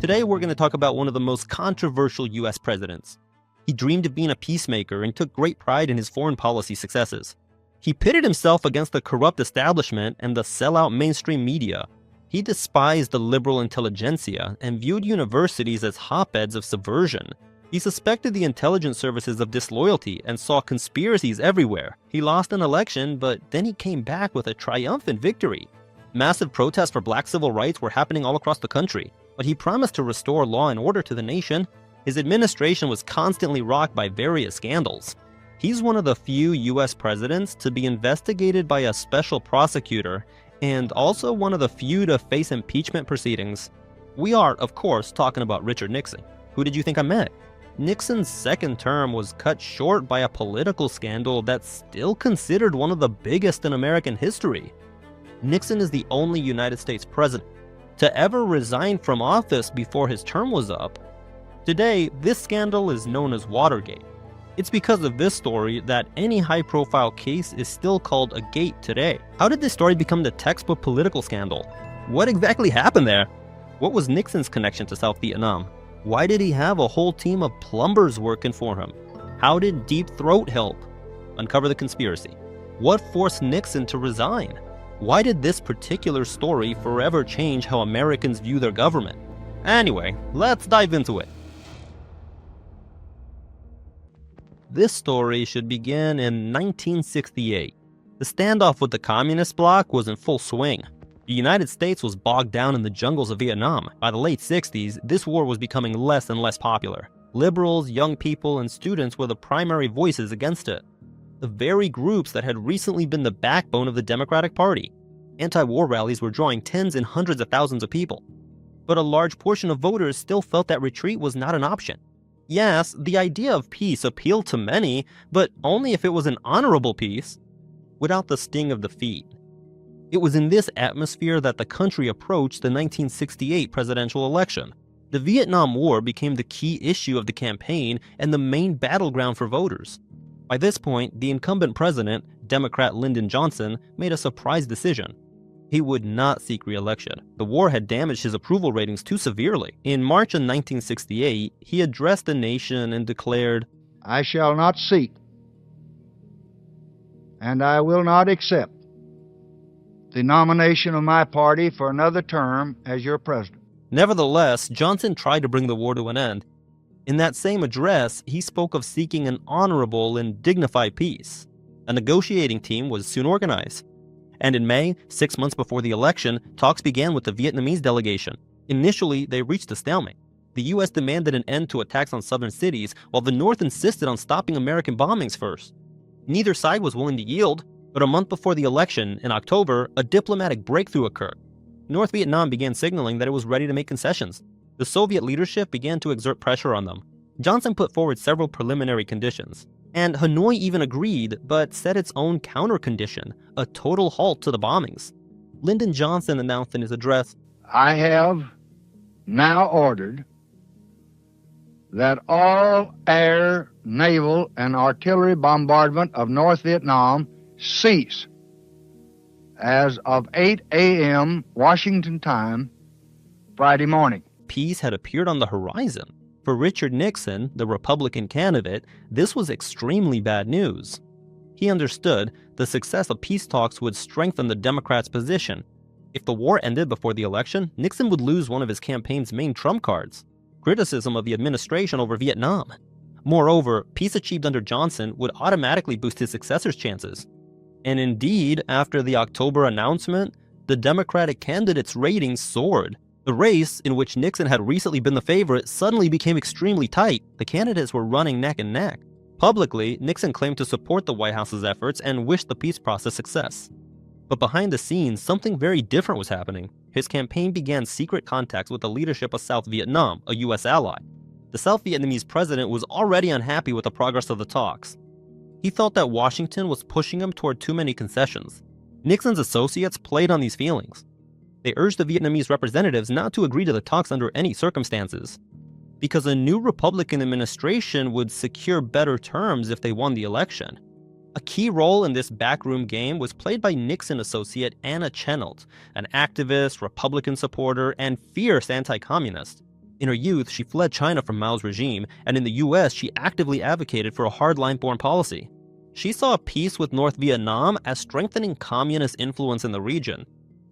Today we're going to talk about one of the most controversial US presidents. He dreamed of being a peacemaker and took great pride in his foreign policy successes. He pitted himself against the corrupt establishment and the sellout mainstream media. He despised the liberal intelligentsia and viewed universities as hotbeds of subversion. He suspected the intelligence services of disloyalty and saw conspiracies everywhere. He lost an election, but then he came back with a triumphant victory. Massive protests for black civil rights were happening all across the country, but he promised to restore law and order to the nation. His administration was constantly rocked by various scandals. He's one of the few US presidents to be investigated by a special prosecutor, and also one of the few to face impeachment proceedings. We are, of course, talking about Richard Nixon. Who did you think I meant? Nixon's second term was cut short by a political scandal that's still considered one of the biggest in American history. Nixon is the only United States president to ever resign from office before his term was up. Today, this scandal is known as Watergate. It's because of this story that any high-profile case is still called a gate today. How did this story become the textbook political scandal? What exactly happened there? What was Nixon's connection to South Vietnam? Why did he have a whole team of plumbers working for him? How did Deep Throat help? Uncover the conspiracy. What forced Nixon to resign? Why did this particular story forever change how Americans view their government? Anyway, let's dive into it. This story should begin in 1968. The standoff with the communist bloc was in full swing. The United States was bogged down in the jungles of Vietnam. By the late 60s, this war was becoming less and less popular. Liberals, young people, and students were the primary voices against it. The very groups that had recently been the backbone of the Democratic Party. Anti-war rallies were drawing tens and hundreds of thousands of people. But a large portion of voters still felt that retreat was not an option. Yes, the idea of peace appealed to many, but only if it was an honorable peace, without the sting of defeat. It was in this atmosphere that the country approached the 1968 presidential election. The Vietnam War became the key issue of the campaign and the main battleground for voters. By this point, the incumbent president, Democrat Lyndon Johnson, made a surprise decision. He would not seek re-election. The war had damaged his approval ratings too severely. In March of 1968, he addressed the nation and declared, "I shall not seek, and I will not accept the nomination of my party for another term as your president." Nevertheless, Johnson tried to bring the war to an end. In that same address, he spoke of seeking an honorable and dignified peace. A negotiating team was soon organized. And in May, 6 months before the election, talks began with the Vietnamese delegation. Initially, they reached a stalemate. The US demanded an end to attacks on southern cities, while the North insisted on stopping American bombings first. Neither side was willing to yield, but a month before the election, in October, a diplomatic breakthrough occurred. North Vietnam began signaling that it was ready to make concessions. The Soviet leadership began to exert pressure on them. Johnson put forward several preliminary conditions. And Hanoi even agreed, but set its own counter-condition, a total halt to the bombings. Lyndon Johnson announced in his address, "I have now ordered that all air, naval, and artillery bombardment of North Vietnam cease as of 8 a.m. Washington time, Friday morning." Peace had appeared on the horizon. For Richard Nixon, the Republican candidate, this was extremely bad news. He understood the success of peace talks would strengthen the Democrats' position. If the war ended before the election, Nixon would lose one of his campaign's main trump cards: criticism of the administration over Vietnam. Moreover, peace achieved under Johnson would automatically boost his successor's chances. And indeed, after the October announcement, the Democratic candidate's ratings soared. The race, in which Nixon had recently been the favorite, suddenly became extremely tight. The candidates were running neck and neck. Publicly, Nixon claimed to support the White House's efforts and wished the peace process success. But behind the scenes, something very different was happening. His campaign began secret contacts with the leadership of South Vietnam, a US ally. The South Vietnamese president was already unhappy with the progress of the talks. He felt that Washington was pushing him toward too many concessions. Nixon's associates played on these feelings. They urged the Vietnamese representatives not to agree to the talks under any circumstances, because a new Republican administration would secure better terms if they won the election. A key role in this backroom game was played by Nixon associate Anna Chennault, an activist, Republican supporter, and fierce anti-communist. In her youth, she fled China from Mao's regime, and in the US, she actively advocated for a hardline foreign policy. She saw peace with North Vietnam as strengthening communist influence in the region.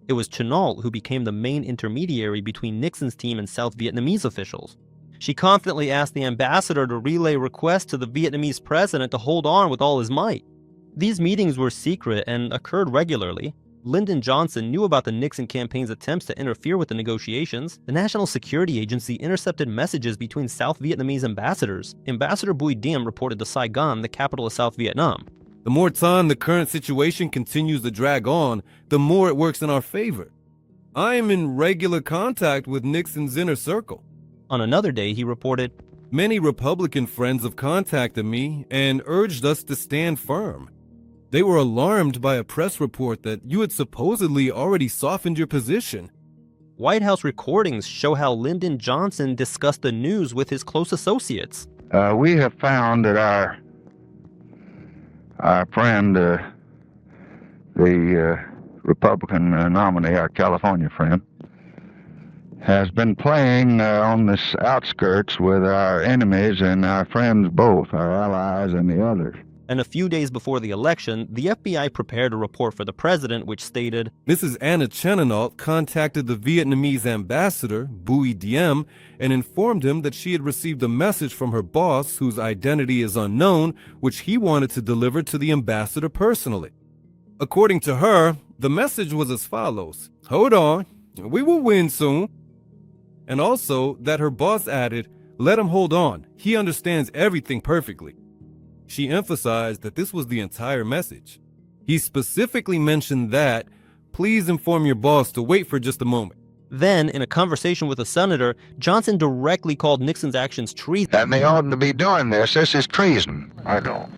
It was Chennault who became the main intermediary between Nixon's team and South Vietnamese officials. She confidently asked the ambassador to relay requests to the Vietnamese president to hold on with all his might. These meetings were secret and occurred regularly. Lyndon Johnson knew about the Nixon campaign's attempts to interfere with the negotiations. The National Security Agency intercepted messages between South Vietnamese ambassadors. Ambassador Bui Diem reported to Saigon, the capital of South Vietnam. The more time the current situation continues to drag on, the more it works in our favor. I am in regular contact with Nixon's inner circle. On another day, he reported, Many Republican friends have contacted me and urged us to stand firm. They were alarmed by a press report that you had supposedly already softened your position. White House recordings show how Lyndon Johnson discussed the news with his close associates. We have found that our friend, the Republican nominee, our California friend, has been playing on the outskirts with our enemies and our friends both, our allies and the others. And a few days before the election, the FBI prepared a report for the president which stated, Mrs. Anna Chennault contacted the Vietnamese ambassador, Bui Diem, and informed him that she had received a message from her boss, whose identity is unknown, which he wanted to deliver to the ambassador personally. According to her, the message was as follows: Hold on, we will win soon. And also that her boss added, Let him hold on, he understands everything perfectly. She emphasized that this was the entire message. He specifically mentioned that, please inform your boss to wait for just a moment. Then, in a conversation with a senator, Johnson directly called Nixon's actions treason. And they oughtn't to be doing this. This is treason. I know.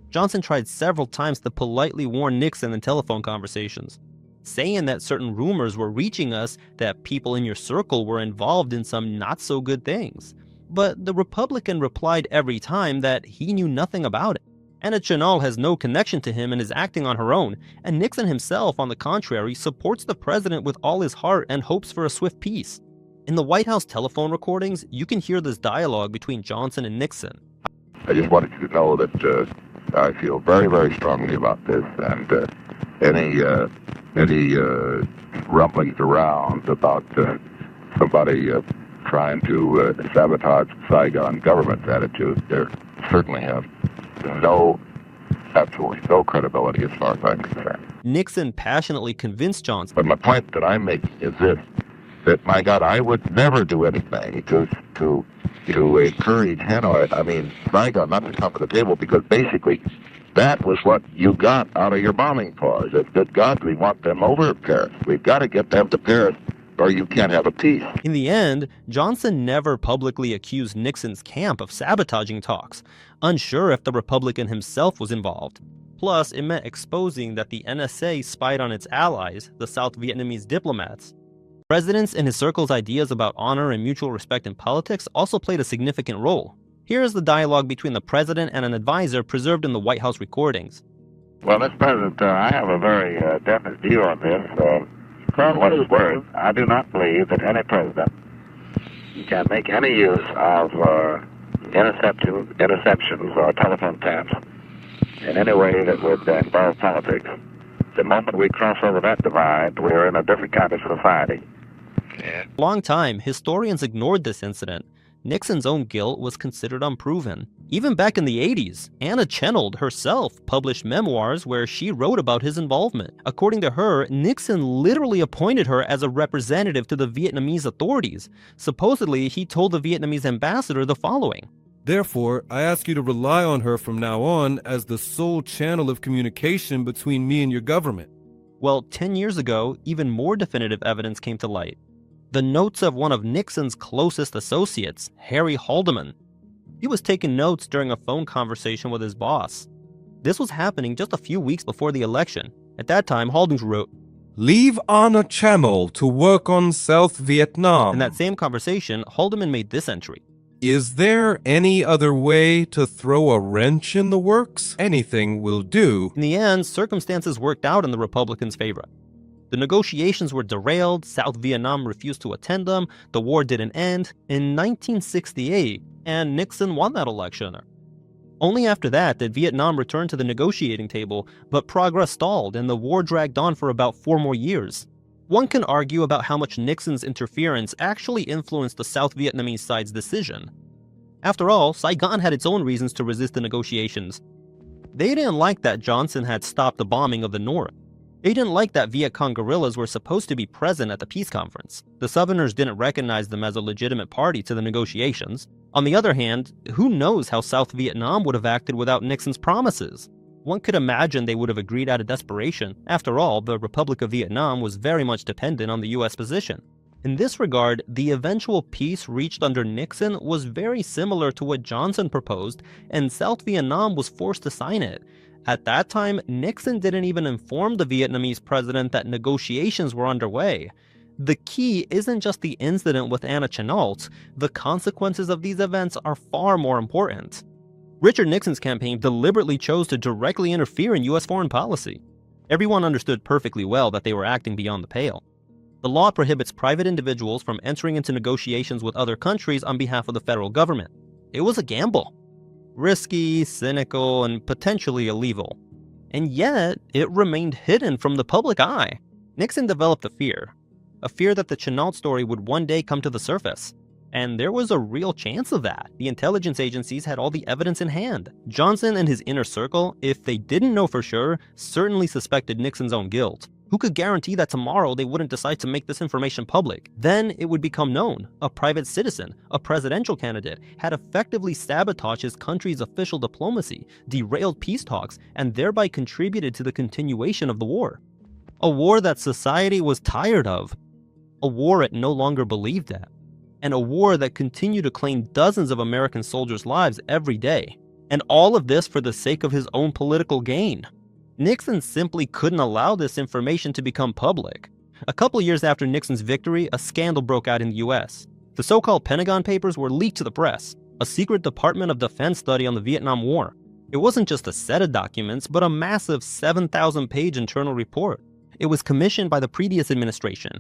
Johnson tried several times to politely warn Nixon in telephone conversations, saying that certain rumors were reaching us that people in your circle were involved in some not-so-good things. But the Republican replied every time that he knew nothing about it. Anna Chennault has no connection to him and is acting on her own, and Nixon himself, on the contrary, supports the president with all his heart and hopes for a swift peace. In the White House telephone recordings, you can hear this dialogue between Johnson and Nixon. I just wanted you to know that I feel very, very strongly about this, and any rumblings around about somebody trying to sabotage the Saigon government's attitude, they certainly have absolutely no credibility as far as I'm concerned. Nixon passionately convinced Johnson. But my point that I'm making is this, that, my God, I would never do anything to encourage Saigon not to come to the table, because basically that was what you got out of your bombing pause. That, good God, we want them over at Paris. We've got to get them to Paris, or you can't have a peace. In the end, Johnson never publicly accused Nixon's camp of sabotaging talks, unsure if the Republican himself was involved. Plus, it meant exposing that the NSA spied on its allies, the South Vietnamese diplomats. President's and his circle's ideas about honor and mutual respect in politics also played a significant role. Here is the dialogue between the president and an advisor preserved in the White House recordings. Well, Mr. President, I have a very definite view on this. For what it's worth, I do not believe that any president can make any use of interceptions or telephone taps in any way that would involve politics. The moment we cross over that divide, we're in a different kind of society. For a long time, historians ignored this incident. Nixon's own guilt was considered unproven. Even back in the 80s, Anna Chennault herself published memoirs where she wrote about his involvement. According to her, Nixon literally appointed her as a representative to the Vietnamese authorities. Supposedly, he told the Vietnamese ambassador the following. Therefore, I ask you to rely on her from now on as the sole channel of communication between me and your government. Well, 10 years ago, even more definitive evidence came to light. The notes of one of Nixon's closest associates, Harry Haldeman. He was taking notes during a phone conversation with his boss. This was happening just a few weeks before the election. At that time, Haldeman wrote, "Leave Anna Chennault to work on South Vietnam." In that same conversation, Haldeman made this entry. "Is there any other way to throw a wrench in the works? Anything will do." In the end, circumstances worked out in the Republicans' favor. The negotiations were derailed, South Vietnam refused to attend them, the war didn't end in 1968, and Nixon won that election. Only after that did Vietnam return to the negotiating table, but progress stalled and the war dragged on for about 4 more years. One can argue about how much Nixon's interference actually influenced the South Vietnamese side's decision. After all, Saigon had its own reasons to resist the negotiations. They didn't like that Johnson had stopped the bombing of the North. They didn't like that Viet Cong guerrillas were supposed to be present at the peace conference. The Southerners didn't recognize them as a legitimate party to the negotiations. On the other hand, who knows how South Vietnam would have acted without Nixon's promises? One could imagine they would have agreed out of desperation. After all, the Republic of Vietnam was very much dependent on the US position. In this regard, the eventual peace reached under Nixon was very similar to what Johnson proposed, and South Vietnam was forced to sign it. At that time, Nixon didn't even inform the Vietnamese president that negotiations were underway. The key isn't just the incident with Anna Chennault. The consequences of these events are far more important. Richard Nixon's campaign deliberately chose to directly interfere in US foreign policy. Everyone understood perfectly well that they were acting beyond the pale. The law prohibits private individuals from entering into negotiations with other countries on behalf of the federal government. It was a gamble. Risky, cynical, and potentially illegal. And yet, it remained hidden from the public eye. Nixon developed a fear that the Chennault story would one day come to the surface. And there was a real chance of that. The intelligence agencies had all the evidence in hand. Johnson and his inner circle, if they didn't know for sure, certainly suspected Nixon's own guilt. Who could guarantee that tomorrow they wouldn't decide to make this information public? Then it would become known. A private citizen, a presidential candidate, had effectively sabotaged his country's official diplomacy, derailed peace talks, and thereby contributed to the continuation of the war. A war that society was tired of. A war it no longer believed in. And a war that continued to claim dozens of American soldiers' lives every day. And all of this for the sake of his own political gain. Nixon simply couldn't allow this information to become public. A couple years after Nixon's victory, a scandal broke out in the US. The so-called Pentagon Papers were leaked to the press, a secret Department of Defense study on the Vietnam War. It wasn't just a set of documents, but a massive 7,000-page internal report. It was commissioned by the previous administration.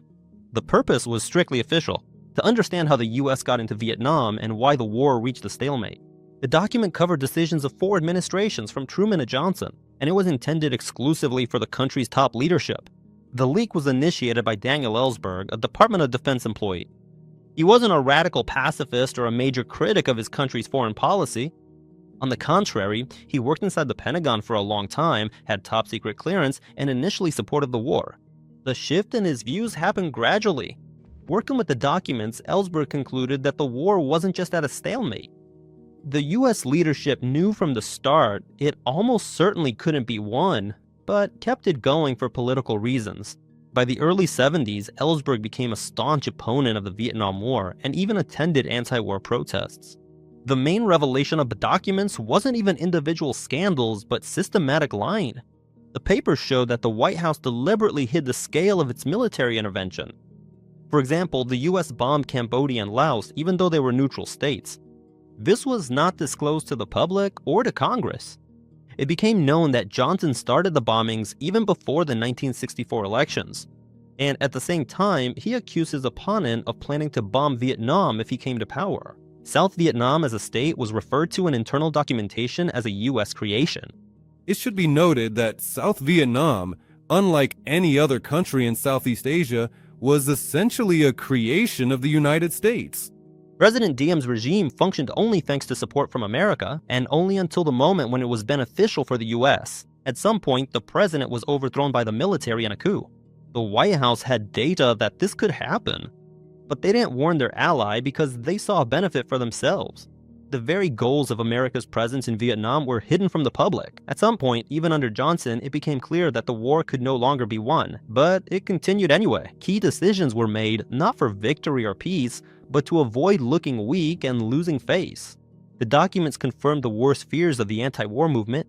The purpose was strictly official, to understand how the US got into Vietnam and why the war reached a stalemate. The document covered decisions of 4 administrations from Truman to Johnson, and it was intended exclusively for the country's top leadership. The leak was initiated by Daniel Ellsberg, a Department of Defense employee. He wasn't a radical pacifist or a major critic of his country's foreign policy. On the contrary, he worked inside the Pentagon for a long time, had top-secret clearance, and initially supported the war. The shift in his views happened gradually. Working with the documents, Ellsberg concluded that the war wasn't just at a stalemate. The US leadership knew from the start it almost certainly couldn't be won, but kept it going for political reasons. By the early 70s, Ellsberg became a staunch opponent of the Vietnam War and even attended anti-war protests. The main revelation of the documents wasn't even individual scandals, but systematic lying. The papers showed that the White House deliberately hid the scale of its military intervention. For example, the US bombed Cambodia and Laos even though they were neutral states. This was not disclosed to the public or to Congress. It became known that Johnson started the bombings even before the 1964 elections. And at the same time, he accused his opponent of planning to bomb Vietnam if he came to power. South Vietnam as a state was referred to in internal documentation as a US creation. It should be noted that South Vietnam, unlike any other country in Southeast Asia, was essentially a creation of the United States. President Diem's regime functioned only thanks to support from America, and only until the moment when it was beneficial for the US. At some point, the president was overthrown by the military in a coup. The White House had data that this could happen, but they didn't warn their ally because they saw a benefit for themselves. The very goals of America's presence in Vietnam were hidden from the public. At some point, even under Johnson, it became clear that the war could no longer be won, but it continued anyway. Key decisions were made not for victory or peace, but to avoid looking weak and losing face. The documents confirmed the worst fears of the anti-war movement.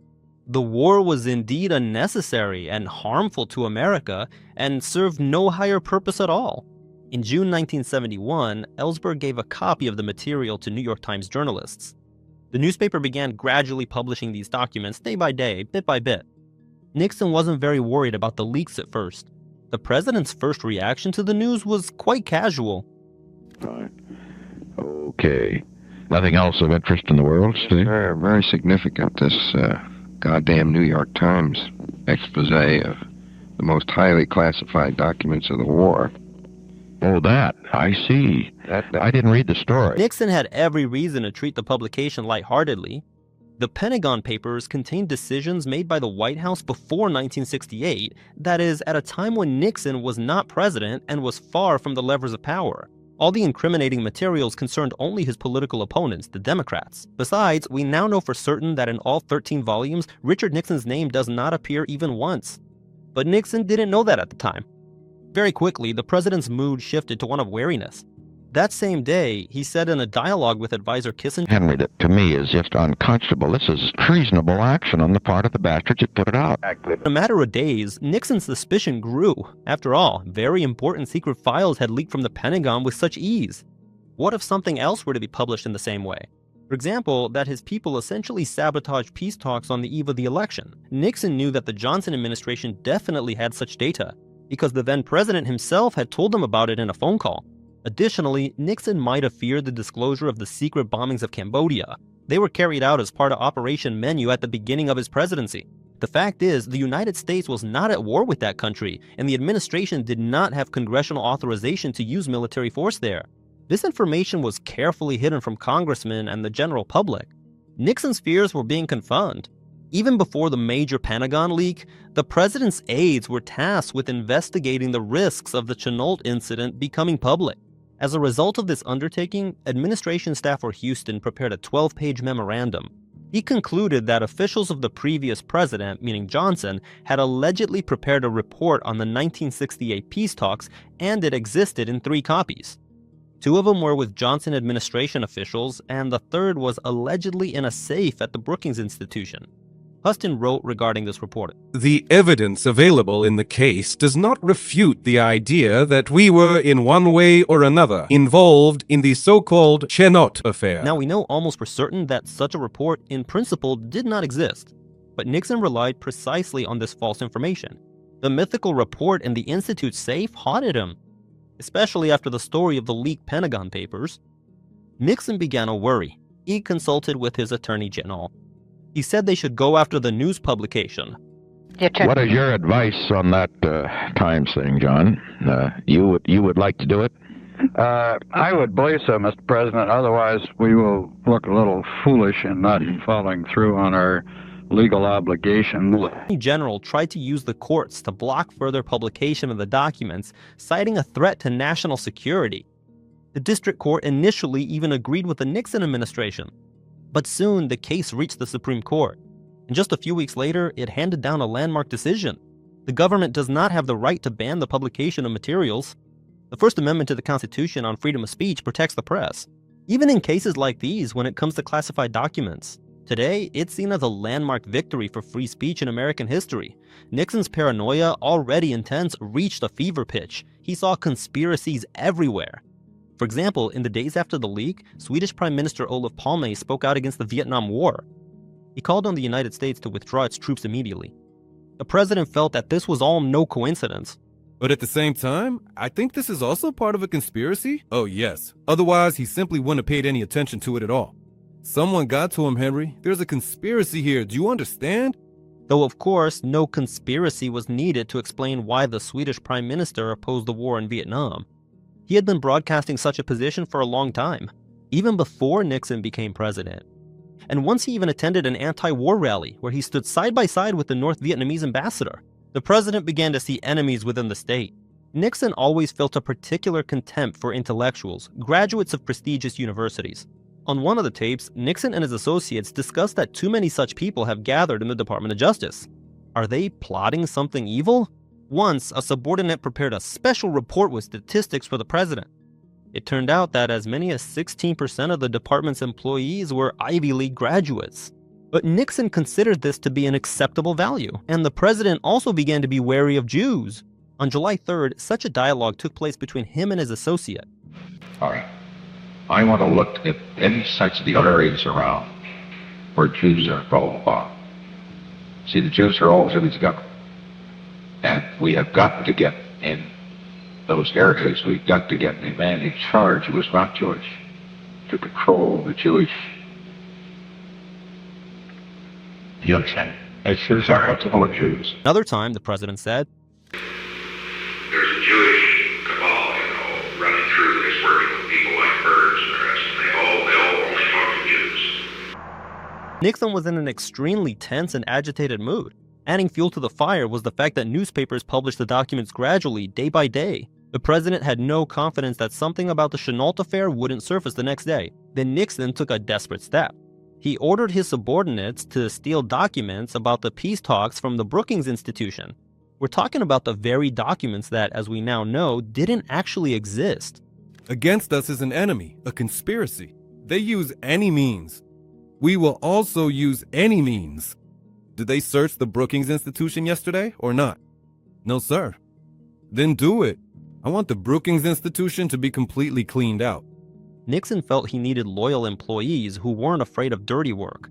The war was indeed unnecessary and harmful to America and served no higher purpose at all. In June 1971, Ellsberg gave a copy of the material to New York Times journalists. The newspaper began gradually publishing these documents day by day, bit by bit. Nixon wasn't very worried about the leaks at first. The president's first reaction to the news was quite casual. Right. Okay. Nothing else of interest in the world, Steve? Very significant, this goddamn New York Times expose of the most highly classified documents of the war. Oh, that. I see. I didn't read the story. Nixon had every reason to treat the publication lightheartedly. The Pentagon Papers contained decisions made by the White House before 1968, that is, at a time when Nixon was not president and was far from the levers of power. All the incriminating materials concerned only his political opponents, the Democrats. Besides, we now know for certain that in all 13 volumes, Richard Nixon's name does not appear even once. But Nixon didn't know that at the time. Very quickly, the president's mood shifted to one of wariness. That same day, he said in a dialogue with advisor Kissinger, Henry, that to me is just unconscionable. This is treasonable action on the part of the bastards that put it out. In a matter of days, Nixon's suspicion grew. After all, very important secret files had leaked from the Pentagon with such ease. What if something else were to be published in the same way? For example, that his people essentially sabotaged peace talks on the eve of the election. Nixon knew that the Johnson administration definitely had such data, because the then president himself had told them about it in a phone call. Additionally, Nixon might have feared the disclosure of the secret bombings of Cambodia. They were carried out as part of Operation Menu at the beginning of his presidency. The fact is, the United States was not at war with that country, and the administration did not have congressional authorization to use military force there. This information was carefully hidden from congressmen and the general public. Nixon's fears were being confirmed. Even before the major Pentagon leak, the president's aides were tasked with investigating the risks of the Chennault incident becoming public. As a result of this undertaking, administration staff for Houston prepared a 12-page memorandum. He concluded that officials of the previous president, meaning Johnson, had allegedly prepared a report on the 1968 peace talks, and it existed in 3 copies. 2 of them were with Johnson administration officials, and the third was allegedly in a safe at the Brookings Institution. Huston wrote regarding this report, The evidence available in the case does not refute the idea that we were in one way or another involved in the so-called Chennault affair. Now we know almost for certain that such a report in principle did not exist, but Nixon relied precisely on this false information. The mythical report in the Institute's safe haunted him, especially after the story of the leaked Pentagon Papers. Nixon began to worry. He consulted with his attorney general. He said they should go after the news publication. What is your advice on that Times thing, John? You would like to do it? I would believe so, Mr. President. Otherwise, we will look a little foolish in not following through on our legal obligation. The Attorney General tried to use the courts to block further publication of the documents, citing a threat to national security. The district court initially even agreed with the Nixon administration. But soon, the case reached the Supreme Court. And just a few weeks later, it handed down a landmark decision. The government does not have the right to ban the publication of materials. The First Amendment to the Constitution on freedom of speech protects the press. Even in cases like these, when it comes to classified documents. Today, it's seen as a landmark victory for free speech in American history. Nixon's paranoia, already intense, reached a fever pitch. He saw conspiracies everywhere. For example, in the days after the leak, Swedish Prime Minister Olof Palme spoke out against the Vietnam War. He called on the United States to withdraw its troops immediately. The president felt that this was all no coincidence. But at the same time, I think this is also part of a conspiracy. Oh yes, otherwise he simply wouldn't have paid any attention to it at all. Someone got to him, Henry. There's a conspiracy here, do you understand? Though of course, no conspiracy was needed to explain why the Swedish Prime Minister opposed the war in Vietnam. He had been broadcasting such a position for a long time, even before Nixon became president. And once he even attended an anti-war rally where he stood side by side with the North Vietnamese ambassador. The president began to see enemies within the state. Nixon always felt a particular contempt for intellectuals, graduates of prestigious universities. On one of the tapes, Nixon and his associates discussed that too many such people have gathered in the Department of Justice. Are they plotting something evil? Once, a subordinate prepared a special report with statistics for the president. It turned out that as many as 16% of the department's employees were Ivy League graduates. But Nixon considered this to be an acceptable value, and the president also began to be wary of Jews. On July 3rd, such a dialogue took place between him and his associate. All right. I want to look at any sites of the other areas around where Jews are See, the Jews are always in these government. And we have got to get in those areas. We've got to get the man in charge who was not Jewish to control the Jewish. You understand? It's all Jews. Another time, the president said, "There's a Jewish cabal, running through this, working with people like birds and the rest, and they all only talk to Jews." Nixon was in an extremely tense and agitated mood. Adding fuel to the fire was the fact that newspapers published the documents gradually, day by day. The president had no confidence that something about the Chenault affair wouldn't surface the next day. Then Nixon took a desperate step. He ordered his subordinates to steal documents about the peace talks from the Brookings Institution. We're talking about the very documents that, as we now know, didn't actually exist. Against us is an enemy, a conspiracy. They use any means. We will also use any means. Did they search the Brookings Institution yesterday or not? No, sir. Then do it. I want the Brookings Institution to be completely cleaned out. Nixon felt he needed loyal employees who weren't afraid of dirty work.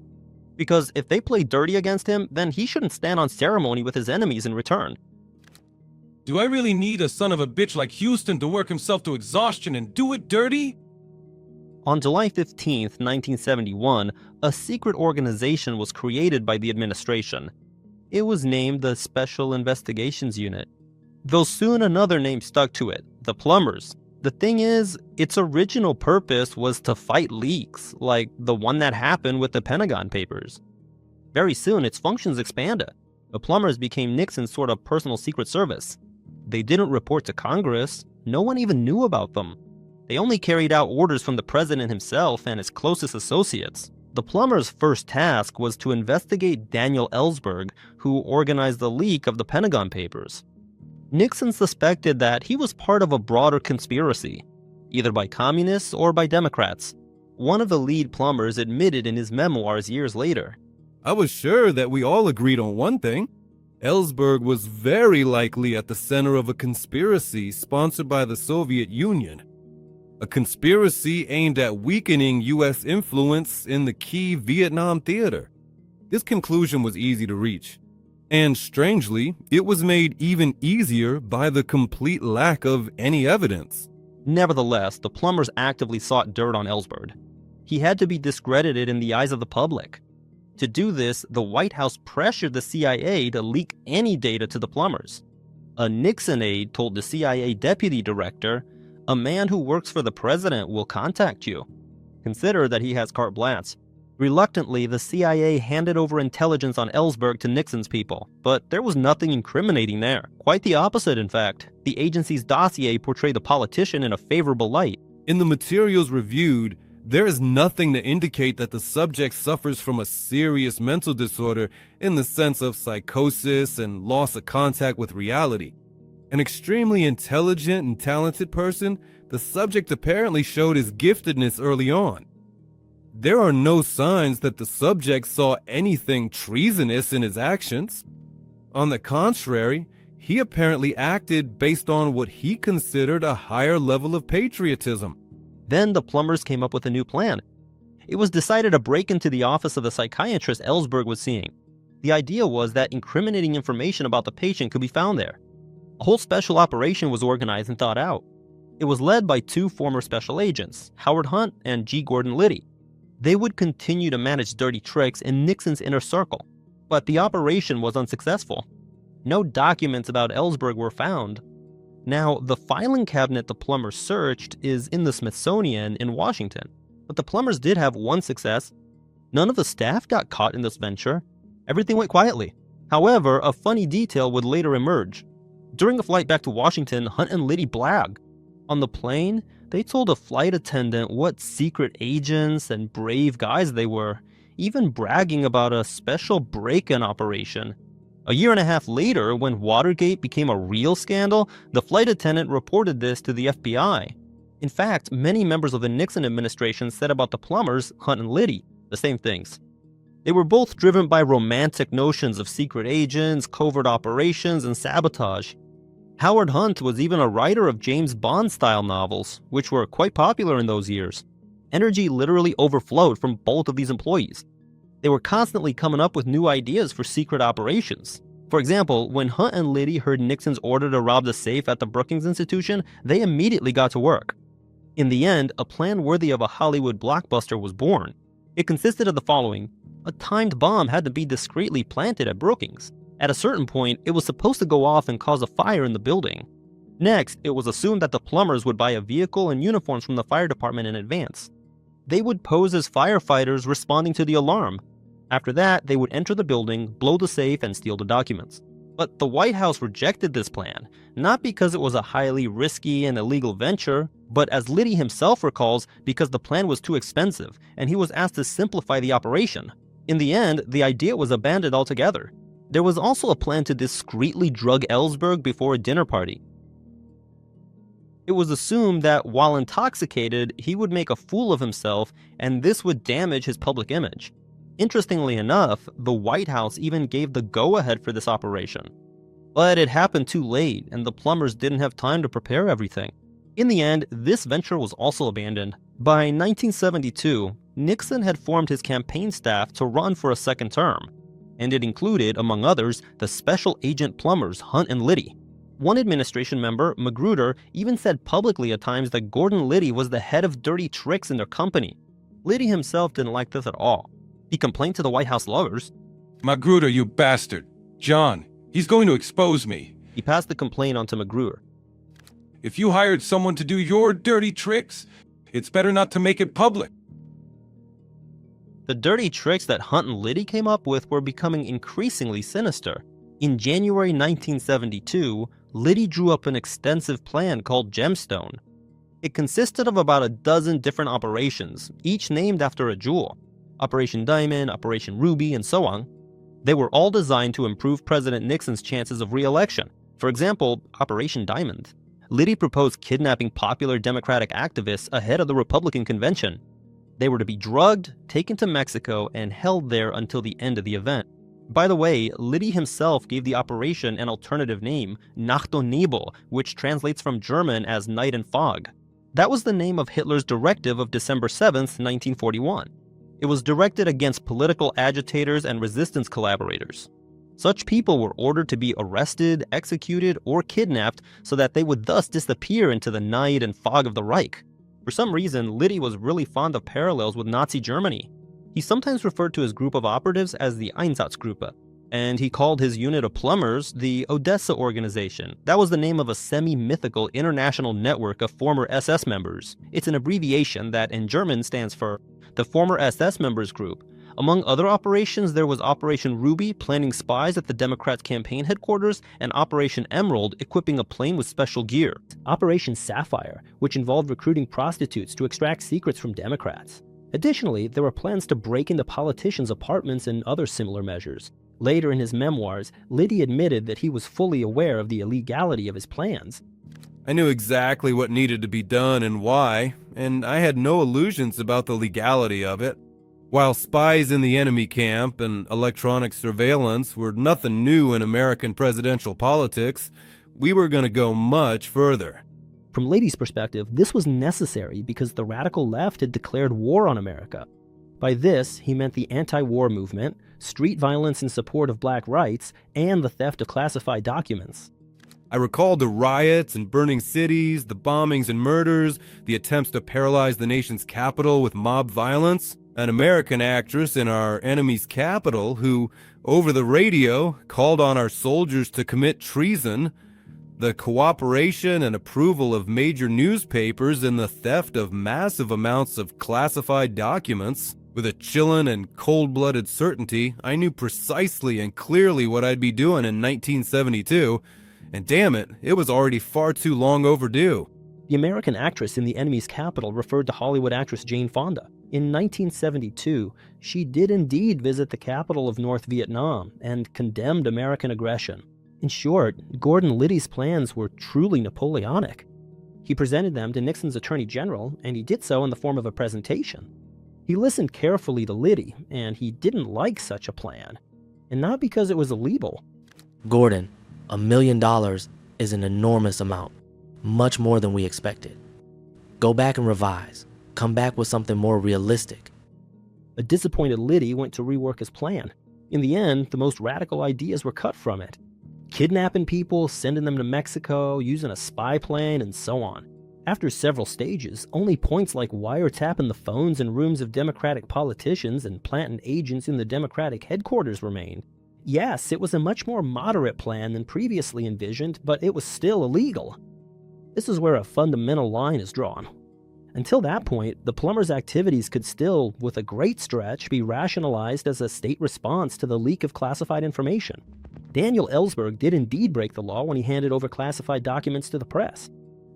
Because if they played dirty against him, then he shouldn't stand on ceremony with his enemies in return. Do I really need a son of a bitch like Houston to work himself to exhaustion and do it dirty? On July 15, 1971, a secret organization was created by the administration. It was named the Special Investigations Unit. Though soon another name stuck to it, the Plumbers. The thing is, its original purpose was to fight leaks, like the one that happened with the Pentagon Papers. Very soon, its functions expanded. The Plumbers became Nixon's sort of personal secret service. They didn't report to Congress. No one even knew about them. They only carried out orders from the president himself and his closest associates. The Plumbers' first task was to investigate Daniel Ellsberg, who organized the leak of the Pentagon Papers. Nixon suspected that he was part of a broader conspiracy, either by communists or by Democrats. One of the lead plumbers admitted in his memoirs years later. I was sure that we all agreed on one thing. Ellsberg was very likely at the center of a conspiracy sponsored by the Soviet Union. A conspiracy aimed at weakening U.S. influence in the key Vietnam theater. This conclusion was easy to reach. And strangely, it was made even easier by the complete lack of any evidence. Nevertheless, the Plumbers actively sought dirt on Ellsberg. He had to be discredited in the eyes of the public. To do this, the White House pressured the CIA to leak any data to the Plumbers. A Nixon aide told the CIA deputy director, "A man who works for the president will contact you. Consider that he has carte blanche." Reluctantly, the CIA handed over intelligence on Ellsberg to Nixon's people, but there was nothing incriminating there. Quite the opposite, in fact. The agency's dossier portrayed the politician in a favorable light. In the materials reviewed, there is nothing to indicate that the subject suffers from a serious mental disorder in the sense of psychosis and loss of contact with reality. An extremely intelligent and talented person, the subject apparently showed his giftedness early on. There are no signs that the subject saw anything treasonous in his actions. On the contrary, he apparently acted based on what he considered a higher level of patriotism. Then the Plumbers came up with a new plan. It was decided to break into the office of the psychiatrist Ellsberg was seeing. The idea was that incriminating information about the patient could be found there. A whole special operation was organized and thought out. It was led by two former special agents, Howard Hunt and G. Gordon Liddy. They would continue to manage dirty tricks in Nixon's inner circle, but the operation was unsuccessful. No documents about Ellsberg were found. Now, the filing cabinet the Plumbers searched is in the Smithsonian in Washington, but the Plumbers did have one success. None of the staff got caught in this venture. Everything went quietly. However, a funny detail would later emerge. During a flight back to Washington, Hunt and Liddy blagged. On the plane, they told a flight attendant what secret agents and brave guys they were, even bragging about a special break-in operation. A year and a half later, when Watergate became a real scandal, the flight attendant reported this to the FBI. In fact, many members of the Nixon administration said about the Plumbers, Hunt and Liddy, the same things. They were both driven by romantic notions of secret agents, covert operations, and sabotage. Howard Hunt was even a writer of James Bond-style novels, which were quite popular in those years. Energy literally overflowed from both of these employees. They were constantly coming up with new ideas for secret operations. For example, when Hunt and Liddy heard Nixon's order to rob the safe at the Brookings Institution, they immediately got to work. In the end, a plan worthy of a Hollywood blockbuster was born. It consisted of the following. A timed bomb had to be discreetly planted at Brookings. At a certain point, it was supposed to go off and cause a fire in the building. Next, it was assumed that the plumbers would buy a vehicle and uniforms from the fire department in advance. They would pose as firefighters responding to the alarm. After that, they would enter the building, blow the safe, and steal the documents. But the White House rejected this plan, not because it was a highly risky and illegal venture, but as Liddy himself recalls, because the plan was too expensive, and he was asked to simplify the operation. In the end, the idea was abandoned altogether. There was also a plan to discreetly drug Ellsberg before a dinner party. It was assumed that while intoxicated, he would make a fool of himself, and this would damage his public image. Interestingly enough, the White House even gave the go-ahead for this operation. But it happened too late, and the plumbers didn't have time to prepare everything. In the end, this venture was also abandoned. By 1972, Nixon had formed his campaign staff to run for a second term, and it included, among others, the special agent plumbers Hunt and Liddy. One administration member, Magruder, even said publicly at times that Gordon Liddy was the head of dirty tricks in their company. Liddy himself didn't like this at all. He complained to the White House lovers. Magruder, you bastard. John, he's going to expose me. He passed the complaint on to Magruder. If you hired someone to do your dirty tricks, it's better not to make it public. The dirty tricks that Hunt and Liddy came up with were becoming increasingly sinister. In January 1972, Liddy drew up an extensive plan called Gemstone. It consisted of about a dozen different operations, each named after a jewel. Operation Diamond, Operation Ruby, and so on. They were all designed to improve President Nixon's chances of re-election. For example, Operation Diamond. Liddy proposed kidnapping popular Democratic activists ahead of the Republican convention. They were to be drugged, taken to Mexico, and held there until the end of the event. By the way, Liddy himself gave the operation an alternative name, Nacht und Nebel, which translates from German as night and fog. That was the name of Hitler's directive of December 7th, 1941. It was directed against political agitators and resistance collaborators. Such people were ordered to be arrested, executed, or kidnapped so that they would thus disappear into the night and fog of the Reich. For some reason, Liddy was really fond of parallels with Nazi Germany. He sometimes referred to his group of operatives as the Einsatzgruppe, and he called his unit of plumbers the Odessa Organization. That was the name of a semi-mythical international network of former SS members. It's an abbreviation that in German stands for the Former SS Members Group. Among other operations, there was Operation Ruby, planting spies at the Democrats' campaign headquarters, and Operation Emerald, equipping a plane with special gear. Operation Sapphire, which involved recruiting prostitutes to extract secrets from Democrats. Additionally, there were plans to break into politicians' apartments and other similar measures. Later in his memoirs, Liddy admitted that he was fully aware of the illegality of his plans. I knew exactly what needed to be done and why, and I had no illusions about the legality of it. While spies in the enemy camp and electronic surveillance were nothing new in American presidential politics, we were going to go much further. From Liddy's perspective, this was necessary because the radical left had declared war on America. By this, he meant the anti-war movement, street violence in support of black rights, and the theft of classified documents. I recalled the riots and burning cities, the bombings and murders, the attempts to paralyze the nation's capital with mob violence. An American actress in our enemy's capital who, over the radio, called on our soldiers to commit treason, the cooperation and approval of major newspapers in the theft of massive amounts of classified documents. With a chillin' and cold-blooded certainty, I knew precisely and clearly what I'd be doing in 1972, and damn it, it was already far too long overdue. The American actress in the enemy's capital referred to Hollywood actress Jane Fonda. In 1972, she did indeed visit the capital of North Vietnam and condemned American aggression. In short, Gordon Liddy's plans were truly Napoleonic. He presented them to Nixon's Attorney General, and he did so in the form of a presentation. He listened carefully to Liddy, and he didn't like such a plan. And not because it was illegal. Gordon, $1 million is an enormous amount, much more than we expected. Go back and revise. Come back with something more realistic. A disappointed Liddy went to rework his plan. In the end, the most radical ideas were cut from it. Kidnapping people, sending them to Mexico, using a spy plane, and so on. After several stages, only points like wiretapping the phones and rooms of Democratic politicians and planting agents in the Democratic headquarters remained. Yes, it was a much more moderate plan than previously envisioned, but it was still illegal. This is where a fundamental line is drawn. Until that point, the plumbers' activities could still, with a great stretch, be rationalized as a state response to the leak of classified information. Daniel Ellsberg did indeed break the law when he handed over classified documents to the press.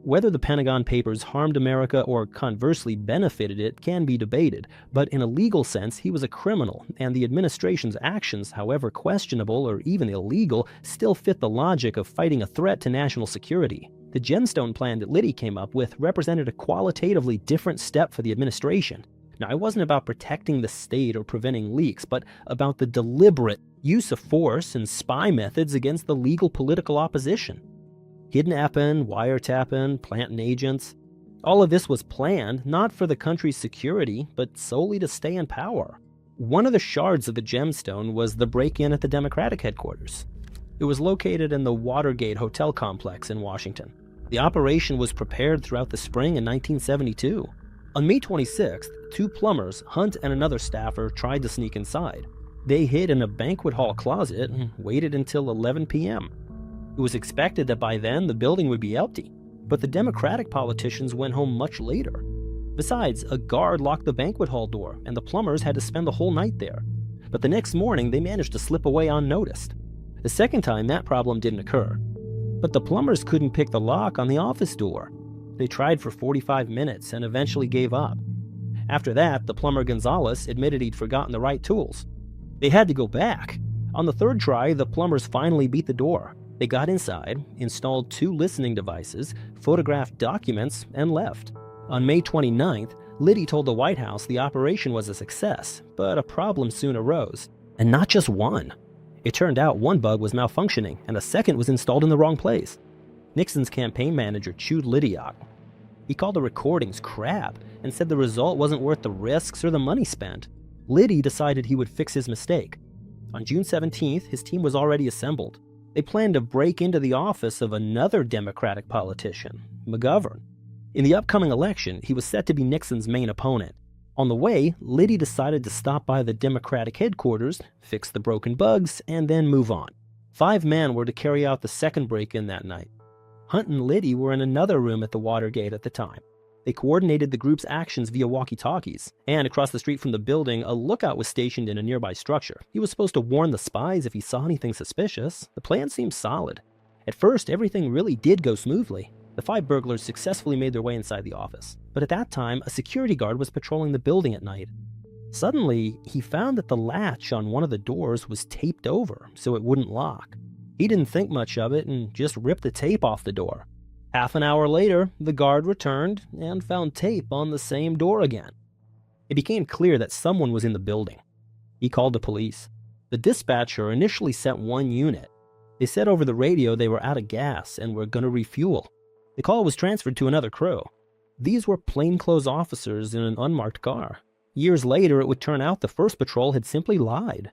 Whether the Pentagon Papers harmed America or conversely benefited it can be debated, but in a legal sense, he was a criminal, and the administration's actions, however questionable or even illegal, still fit the logic of fighting a threat to national security. The gemstone plan that Liddy came up with represented a qualitatively different step for the administration. Now, it wasn't about protecting the state or preventing leaks, but about the deliberate use of force and spy methods against the legal political opposition. Kidnapping, wiretapping, planting agents. All of this was planned not for the country's security, but solely to stay in power. One of the shards of the gemstone was the break-in at the Democratic headquarters. It was located in the Watergate hotel complex in Washington. The operation was prepared throughout the spring in 1972. On May 26th, two plumbers, Hunt and another staffer, tried to sneak inside. They hid in a banquet hall closet and waited until 11 p.m. It was expected that by then the building would be empty, but the Democratic politicians went home much later. Besides, a guard locked the banquet hall door, and the plumbers had to spend the whole night there. But the next morning, they managed to slip away unnoticed. The second time, that problem didn't occur. But the plumbers couldn't pick the lock on the office door. They tried for 45 minutes and eventually gave up. After that, the plumber Gonzalez admitted he'd forgotten the right tools. They had to go back. On the third try, the plumbers finally beat the door. They got inside, installed two listening devices, photographed documents, and left. On May 29th, Liddy told the White House the operation was a success, but a problem soon arose. And not just one. It turned out one bug was malfunctioning, and a second was installed in the wrong place. Nixon's campaign manager chewed Liddy out. He called the recordings crap and said the result wasn't worth the risks or the money spent. Liddy decided he would fix his mistake. On June 17th, his team was already assembled. They planned to break into the office of another Democratic politician, McGovern. In the upcoming election, he was set to be Nixon's main opponent. On the way, Liddy decided to stop by the Democratic headquarters, fix the broken bugs, and then move on. 5 men were to carry out the second break-in that night. Hunt and Liddy were in another room at the Watergate at the time. They coordinated the group's actions via walkie-talkies, and across the street from the building, a lookout was stationed in a nearby structure. He was supposed to warn the spies if he saw anything suspicious. The plan seemed solid. At first, everything really did go smoothly. The 5 burglars successfully made their way inside the office. But at that time, a security guard was patrolling the building at night. Suddenly, he found that the latch on one of the doors was taped over, so it wouldn't lock. He didn't think much of it and just ripped the tape off the door. Half an hour later, the guard returned and found tape on the same door again. It became clear that someone was in the building. He called the police. The dispatcher initially sent 1 unit. They said over the radio they were out of gas and were going to refuel. The call was transferred to another crew. These were plainclothes officers in an unmarked car. Years later, it would turn out the first patrol had simply lied.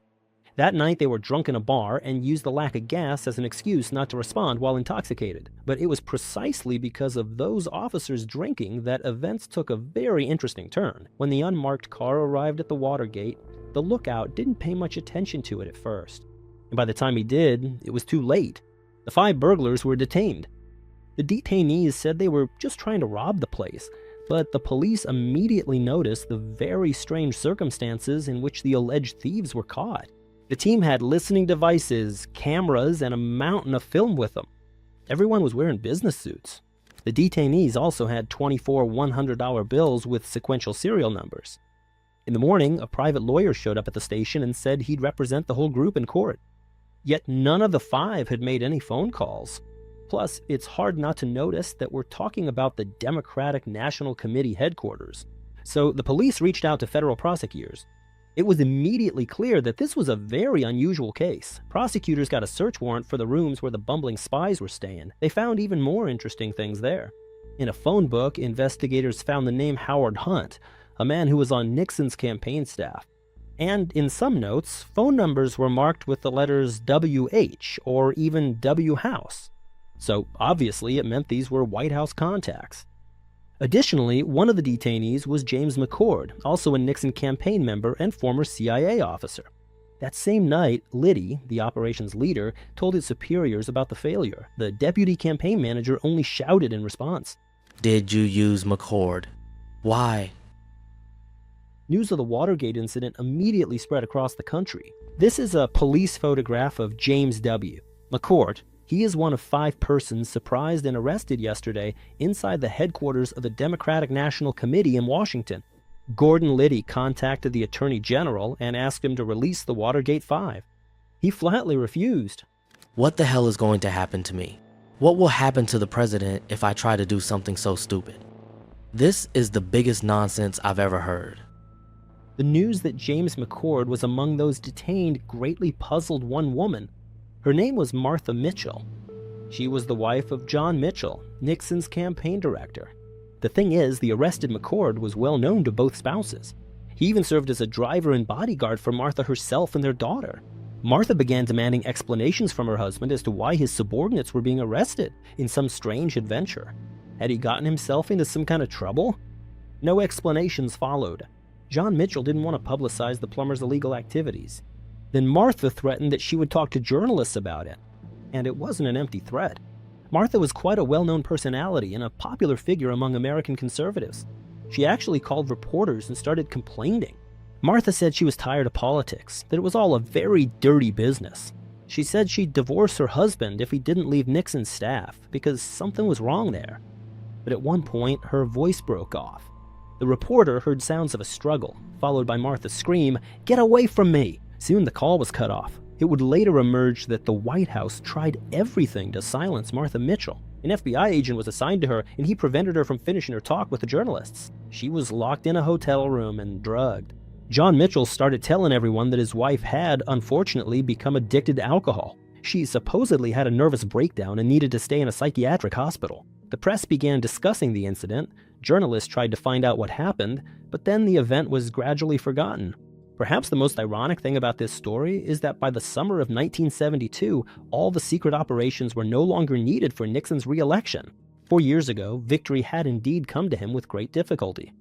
That night, they were drunk in a bar and used the lack of gas as an excuse not to respond while intoxicated. But it was precisely because of those officers drinking that events took a very interesting turn. When the unmarked car arrived at the Watergate, the lookout didn't pay much attention to it at first. And by the time he did, it was too late. The 5 burglars were detained. The detainees said they were just trying to rob the place, but the police immediately noticed the very strange circumstances in which the alleged thieves were caught. The team had listening devices, cameras, and a mountain of film with them. Everyone was wearing business suits. The detainees also had 24 $100 bills with sequential serial numbers. In the morning, a private lawyer showed up at the station and said he'd represent the whole group in court. Yet none of the 5 had made any phone calls. Plus, it's hard not to notice that we're talking about the Democratic National Committee headquarters. So the police reached out to federal prosecutors. It was immediately clear that this was a very unusual case. Prosecutors got a search warrant for the rooms where the bumbling spies were staying. They found even more interesting things there. In a phone book, investigators found the name Howard Hunt, a man who was on Nixon's campaign staff. And in some notes, phone numbers were marked with the letters WH or even W House. So obviously it meant these were White House contacts. Additionally, one of the detainees was James McCord, also a Nixon campaign member and former CIA officer. That same night, Liddy, the operations leader, told his superiors about the failure. The deputy campaign manager only shouted in response. Did you use McCord? Why? News of the Watergate incident immediately spread across the country. This is a police photograph of James W. McCord. He is one of 5 persons surprised and arrested yesterday inside the headquarters of the Democratic National Committee in Washington. Gordon Liddy contacted the Attorney General and asked him to release the Watergate 5. He flatly refused. What the hell is going to happen to me? What will happen to the president if I try to do something so stupid? This is the biggest nonsense I've ever heard. The news that James McCord was among those detained greatly puzzled one woman. Her name was Martha Mitchell. She was the wife of John Mitchell, Nixon's campaign director. The thing is, the arrested McCord was well known to both spouses. He even served as a driver and bodyguard for Martha herself and their daughter. Martha began demanding explanations from her husband as to why his subordinates were being arrested in some strange adventure. Had he gotten himself into some kind of trouble? No explanations followed. John Mitchell didn't want to publicize the plumbers' illegal activities. Then Martha threatened that she would talk to journalists about it. And it wasn't an empty threat. Martha was quite a well-known personality and a popular figure among American conservatives. She actually called reporters and started complaining. Martha said she was tired of politics, that it was all a very dirty business. She said she'd divorce her husband if he didn't leave Nixon's staff because something was wrong there. But at one point, her voice broke off. The reporter heard sounds of a struggle, followed by Martha's scream, "Get away from me!" Soon the call was cut off. It would later emerge that the White House tried everything to silence Martha Mitchell. An FBI agent was assigned to her, and he prevented her from finishing her talk with the journalists. She was locked in a hotel room and drugged. John Mitchell started telling everyone that his wife had, unfortunately, become addicted to alcohol. She supposedly had a nervous breakdown and needed to stay in a psychiatric hospital. The press began discussing the incident. Journalists tried to find out what happened, but then the event was gradually forgotten. Perhaps the most ironic thing about this story is that by the summer of 1972, all the secret operations were no longer needed for Nixon's re-election. 4 years ago, victory had indeed come to him with great difficulty.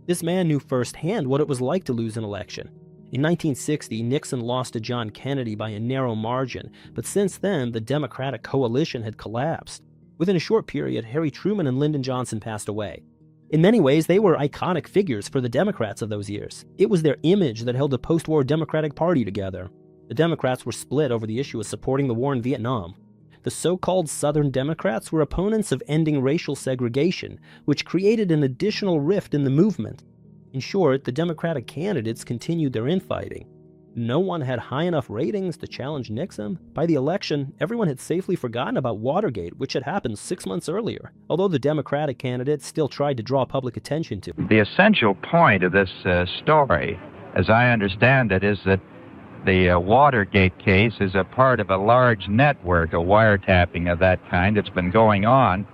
This man knew firsthand what it was like to lose an election. In 1960, Nixon lost to John Kennedy by a narrow margin, but since then, the Democratic coalition had collapsed. Within a short period, Harry Truman and Lyndon Johnson passed away. In many ways, they were iconic figures for the Democrats of those years. It was their image that held the post-war Democratic Party together. The Democrats were split over the issue of supporting the war in Vietnam. The so-called Southern Democrats were opponents of ending racial segregation, which created an additional rift in the movement. In short, the Democratic candidates continued their infighting. No one had high enough ratings to challenge Nixon. By the election, everyone had safely forgotten about Watergate, which had happened 6 months earlier, although the Democratic candidates still tried to draw public attention to it. The essential point of this story, as I understand it, is that the Watergate case is a part of a large network of wiretapping of that kind that's been going on.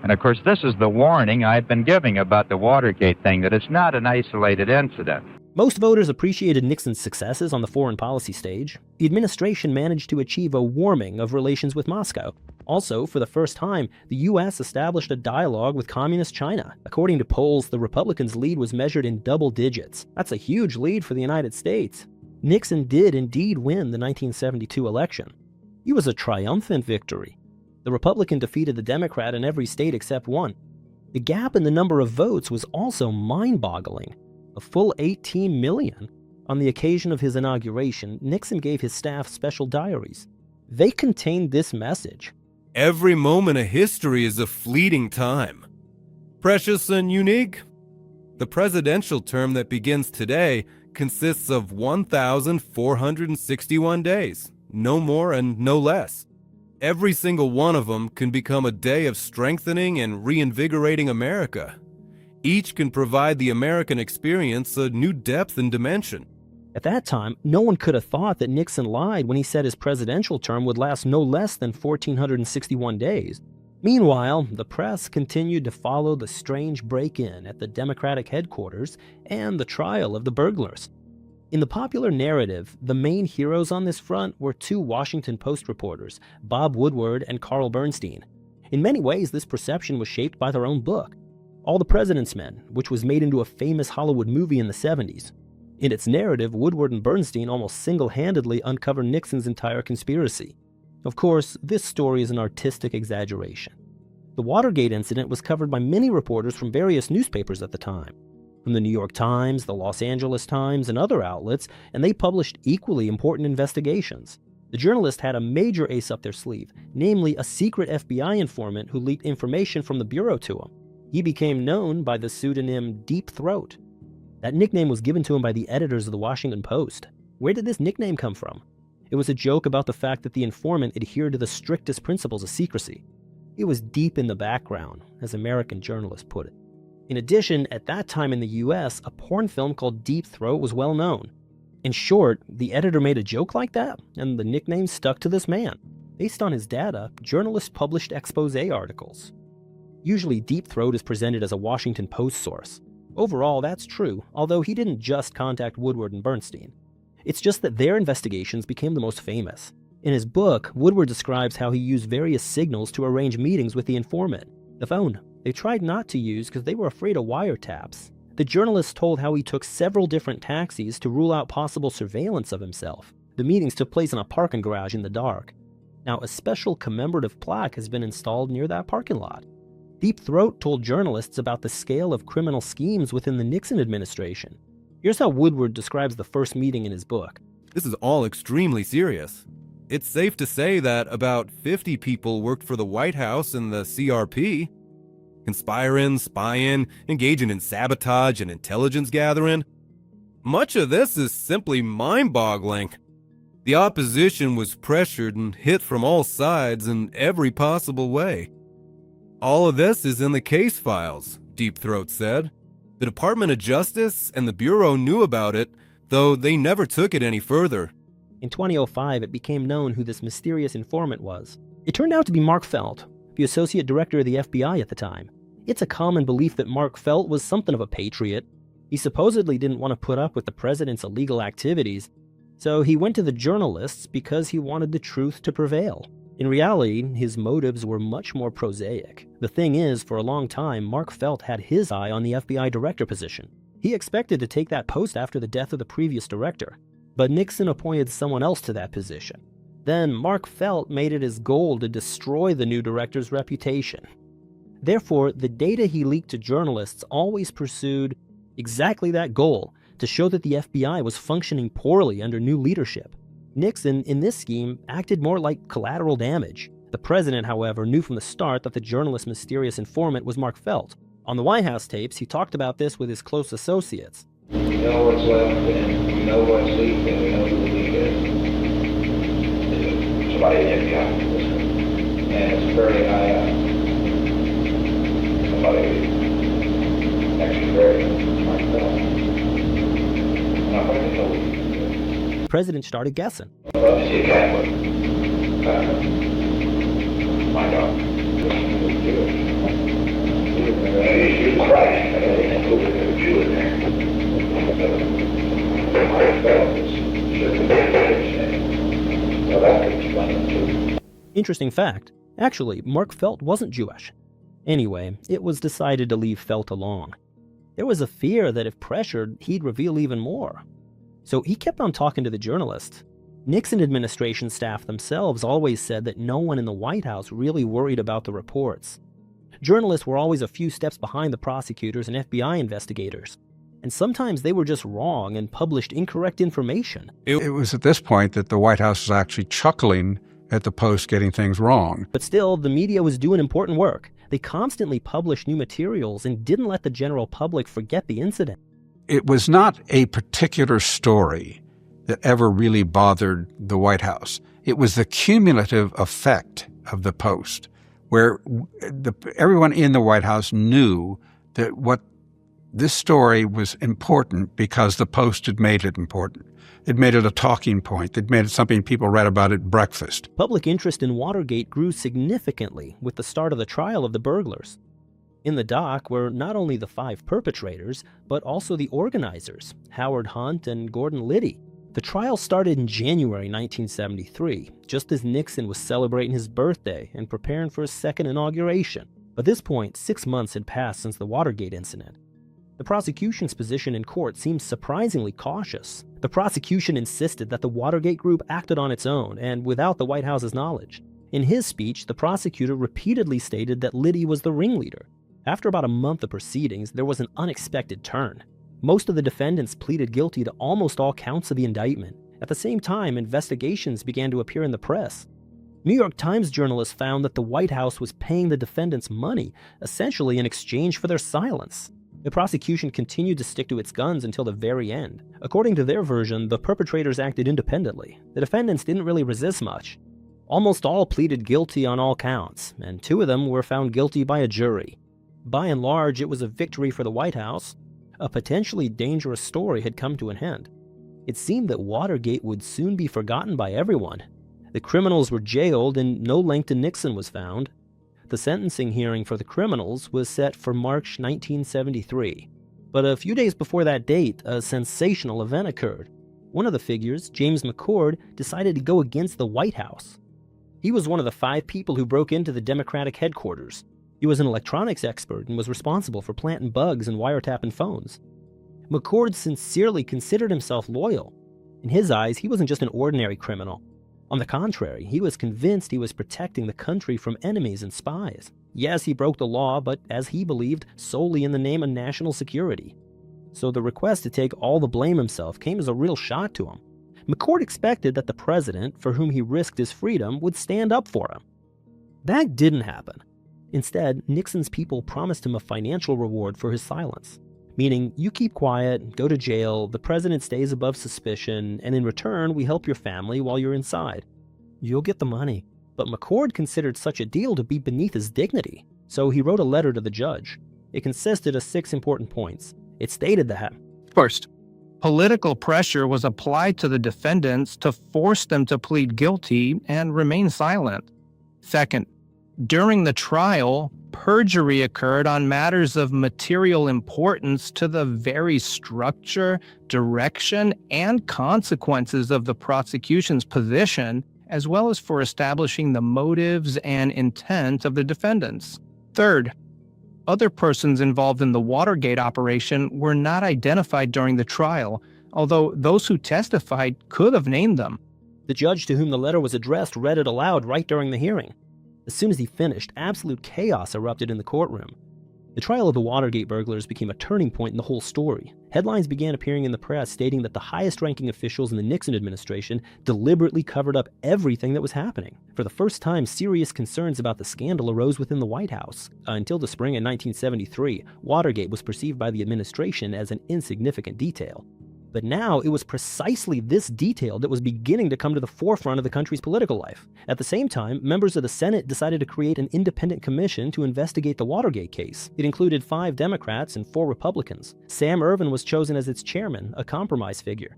And of course, this is the warning I've been giving about the Watergate thing, that it's not an isolated incident. Most voters appreciated Nixon's successes on the foreign policy stage. The administration managed to achieve a warming of relations with Moscow. Also, for the first time, the U.S. established a dialogue with Communist China. According to polls, the Republicans' lead was measured in double digits. That's a huge lead for the United States. Nixon did indeed win the 1972 election. It was a triumphant victory. The Republican defeated the Democrat in every state except one. The gap in the number of votes was also mind-boggling. A full 18 million. On the occasion of his inauguration, Nixon gave his staff special diaries. They contained this message. Every moment of history is a fleeting time. Precious and unique. The presidential term that begins today consists of 1,461 days, no more and no less. Every single one of them can become a day of strengthening and reinvigorating America. Each can provide the American experience a new depth and dimension. At that time, no one could have thought that Nixon lied when he said his presidential term would last no less than 1,461 days. Meanwhile, the press continued to follow the strange break-in at the Democratic headquarters and the trial of the burglars. In the popular narrative, the main heroes on this front were two Washington Post reporters, Bob Woodward and Carl Bernstein. In many ways, this perception was shaped by their own book, All the President's Men, which was made into a famous Hollywood movie in the 70s. In its narrative, Woodward and Bernstein almost single-handedly uncover Nixon's entire conspiracy. Of course, this story is an artistic exaggeration. The Watergate incident was covered by many reporters from various newspapers at the time, from the New York Times, the Los Angeles Times, and other outlets, and they published equally important investigations. The journalist had a major ace up their sleeve, namely a secret FBI informant who leaked information from the Bureau to him. He became known by the pseudonym Deep Throat. That nickname was given to him by the editors of the Washington Post. Where did this nickname come from? It was a joke about the fact that the informant adhered to the strictest principles of secrecy. It was deep in the background, as American journalists put it. In addition, at that time in the US, a porn film called Deep Throat was well known. In short, the editor made a joke like that, and the nickname stuck to this man. Based on his data, journalists published expose articles. Usually, Deep Throat is presented as a Washington Post source. Overall, that's true, although he didn't just contact Woodward and Bernstein. It's just that their investigations became the most famous. In his book, Woodward describes how he used various signals to arrange meetings with the informant. The phone they tried not to use because they were afraid of wiretaps. The journalist told how he took several different taxis to rule out possible surveillance of himself. The meetings took place in a parking garage in the dark. Now, a special commemorative plaque has been installed near that parking lot. Deep Throat told journalists about the scale of criminal schemes within the Nixon administration. Here's how Woodward describes the first meeting in his book. This is all extremely serious. It's safe to say that about 50 people worked for the White House and the CRP. Conspiring, spying, engaging in sabotage and intelligence gathering. Much of this is simply mind-boggling. The opposition was pressured and hit from all sides in every possible way. All of this is in the case files, Deep Throat said. The Department of Justice and the Bureau knew about it, though they never took it any further. In 2005, it became known who this mysterious informant was. It turned out to be Mark Felt, the associate director of the FBI at the time. It's a common belief that Mark Felt was something of a patriot. He supposedly didn't want to put up with the president's illegal activities, so he went to the journalists because he wanted the truth to prevail. In reality, his motives were much more prosaic. The thing is, for a long time, Mark Felt had his eye on the FBI director position. He expected to take that post after the death of the previous director, but Nixon appointed someone else to that position. Then Mark Felt made it his goal to destroy the new director's reputation. Therefore, the data he leaked to journalists always pursued exactly that goal, to show that the FBI was functioning poorly under new leadership. Nixon, in this scheme, acted more like collateral damage. The president, however, knew from the start that the journalist's mysterious informant was Mark Felt. On the White House tapes, he talked about this with his close associates. We know what's left, and we know what's leaked, and we know who the leak is. Somebody in the FBI. And it's very high up. Somebody actually very Mark Felt. Not quite the whole. The president started guessing. Well, see a Catholic. My God. He's Christ. A Jew in there. Mark Felt should be well, that could explain it too. Interesting fact. Actually, Mark Felt wasn't Jewish. Anyway, it was decided to leave Felt alone. There was a fear that if pressured, he'd reveal even more. So he kept on talking to the journalist. Nixon administration staff themselves always said that no one in the White House really worried about the reports. Journalists were always a few steps behind the prosecutors and FBI investigators. And sometimes they were just wrong and published incorrect information. It was at this point that the White House was actually chuckling at the Post getting things wrong. But still, the media was doing important work. They constantly published new materials and didn't let the general public forget the incident. It was not a particular story that ever really bothered the White House. It was the cumulative effect of the Post, where everyone in the White House knew that this story was important because the Post had made it important. It made it a talking point. It made it something people read about at breakfast. Public interest in Watergate grew significantly with the start of the trial of the burglars. In the dock were not only the 5 perpetrators, but also the organizers, Howard Hunt and Gordon Liddy. The trial started in January 1973, just as Nixon was celebrating his birthday and preparing for his second inauguration. At this point, 6 months had passed since the Watergate incident. The prosecution's position in court seemed surprisingly cautious. The prosecution insisted that the Watergate group acted on its own and without the White House's knowledge. In his speech, the prosecutor repeatedly stated that Liddy was the ringleader. After about a month of proceedings, there was an unexpected turn. Most of the defendants pleaded guilty to almost all counts of the indictment. At the same time, investigations began to appear in the press. New York Times journalists found that the White House was paying the defendants money, essentially in exchange for their silence. The prosecution continued to stick to its guns until the very end. According to their version, the perpetrators acted independently. The defendants didn't really resist much. Almost all pleaded guilty on all counts, and 2 of them were found guilty by a jury. By and large, it was a victory for the White House. A potentially dangerous story had come to an end. It seemed that Watergate would soon be forgotten by everyone. The criminals were jailed and no link to Nixon was found. The sentencing hearing for the criminals was set for March 1973. But a few days before that date, a sensational event occurred. One of the figures, James McCord, decided to go against the White House. He was one of the 5 people who broke into the Democratic headquarters. He was an electronics expert and was responsible for planting bugs and wiretapping phones. McCord sincerely considered himself loyal. In his eyes, he wasn't just an ordinary criminal. On the contrary, he was convinced he was protecting the country from enemies and spies. Yes, he broke the law, but as he believed, solely in the name of national security. So the request to take all the blame himself came as a real shock to him. McCord expected that the president, for whom he risked his freedom, would stand up for him. That didn't happen. Instead, Nixon's people promised him a financial reward for his silence. Meaning, you keep quiet, go to jail, the president stays above suspicion, and in return, we help your family while you're inside. You'll get the money. But McCord considered such a deal to be beneath his dignity, so he wrote a letter to the judge. It consisted of 6 important points. It stated that, first, political pressure was applied to the defendants to force them to plead guilty and remain silent. Second, during the trial, perjury occurred on matters of material importance to the very structure, direction, and consequences of the prosecution's position, as well as for establishing the motives and intent of the defendants. Third, other persons involved in the Watergate operation were not identified during the trial, although those who testified could have named them. The judge to whom the letter was addressed read it aloud right during the hearing. As soon as he finished, absolute chaos erupted in the courtroom. The trial of the Watergate burglars became a turning point in the whole story. Headlines began appearing in the press stating that the highest-ranking officials in the Nixon administration deliberately covered up everything that was happening. For the first time, serious concerns about the scandal arose within the White House. Until the spring of 1973, Watergate was perceived by the administration as an insignificant detail. But now it was precisely this detail that was beginning to come to the forefront of the country's political life. At the same time, members of the Senate decided to create an independent commission to investigate the Watergate case. It included 5 Democrats and 4 Republicans. Sam Ervin was chosen as its chairman, a compromise figure.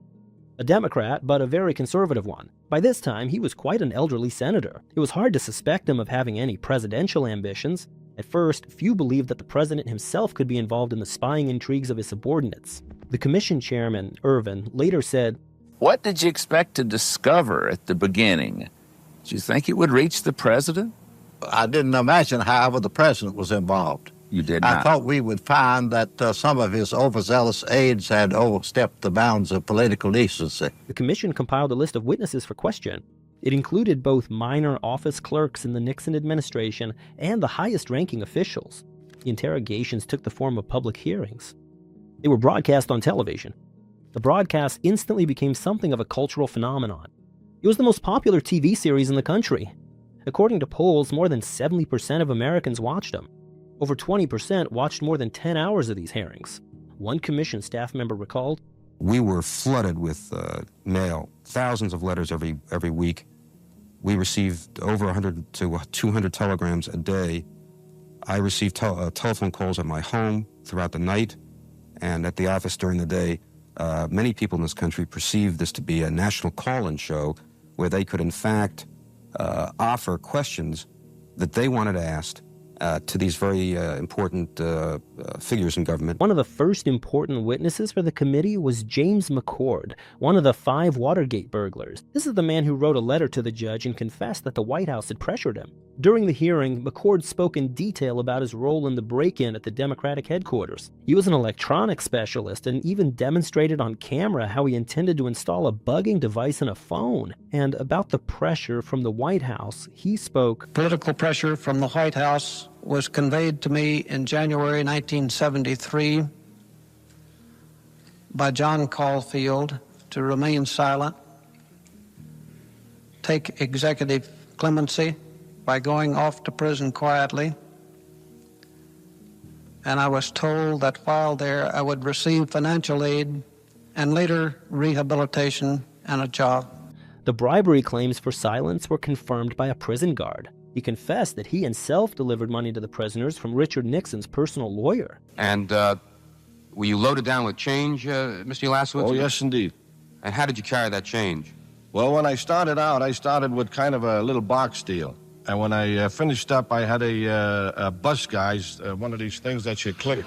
A Democrat, but a very conservative one. By this time, he was quite an elderly senator. It was hard to suspect him of having any presidential ambitions. At first, few believed that the president himself could be involved in the spying intrigues of his subordinates. The commission chairman, Ervin, later said, "What did you expect to discover at the beginning? Did you think it would reach the president?" I didn't imagine, however, the president was involved. You did not? I thought we would find that some of his overzealous aides had overstepped the bounds of political decency. The commission compiled a list of witnesses for question. It included both minor office clerks in the Nixon administration and the highest-ranking officials. The interrogations took the form of public hearings. They were broadcast on television. The broadcast instantly became something of a cultural phenomenon. It was the most popular TV series in the country. According to polls, more than 70% of Americans watched them. Over 20% watched more than 10 hours of these hearings. One commission staff member recalled, "We were flooded with mail, thousands of letters every week. We received over 100 to 200 telegrams a day. I received telephone calls at my home throughout the night and at the office during the day. Many people in this country perceived this to be a national call-in show where they could, in fact, offer questions that they wanted asked to these very important figures in government. One of the first important witnesses for the committee was James McCord, one of the 5 Watergate burglars. This is the man who wrote a letter to the judge and confessed that the White House had pressured him. During the hearing, McCord spoke in detail about his role in the break-in at the Democratic headquarters. He was an electronics specialist and even demonstrated on camera how he intended to install a bugging device in a phone. And about the pressure from the White House, he spoke, Political pressure from the White House was conveyed to me in January 1973 by John Caulfield to remain silent, take executive clemency by going off to prison quietly, and I was told that while there I would receive financial aid and later rehabilitation and a job. The bribery claims for silence were confirmed by a prison guard. He confessed that he himself delivered money to the prisoners from Richard Nixon's personal lawyer. And were you loaded down with change, Mr. Ulasewicz? Oh, yes, indeed. And how did you carry that change? Well, when I started out, I started with kind of a little box deal. And when I finished up, I had a bus guys, one of these things that you click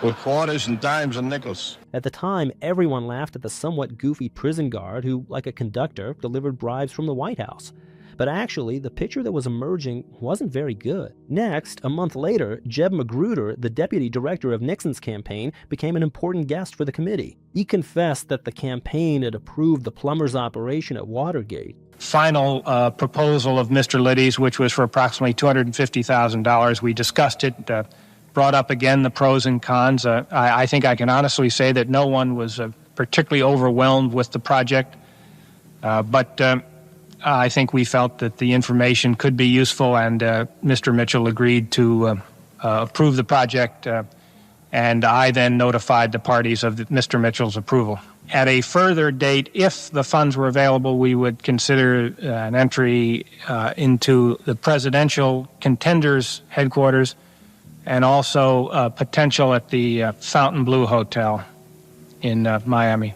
with quarters and dimes and nickels. At the time, everyone laughed at the somewhat goofy prison guard who, like a conductor, delivered bribes from the White House. But actually, the picture that was emerging wasn't very good. Next, a month later, Jeb Magruder, the deputy director of Nixon's campaign, became an important guest for the committee. He confessed that the campaign had approved the plumbers' operation at Watergate. Final proposal of Mr. Liddy's, which was for approximately $250,000. We discussed it, brought up again the pros and cons. I think I can honestly say that no one was particularly overwhelmed with the project, but I think we felt that the information could be useful, and Mr. Mitchell agreed to approve the project, and I then notified the parties of Mr. Mitchell's approval. At a further date, if the funds were available, we would consider an entry into the presidential contenders' headquarters and also potential at the Fontainebleau Hotel in Miami.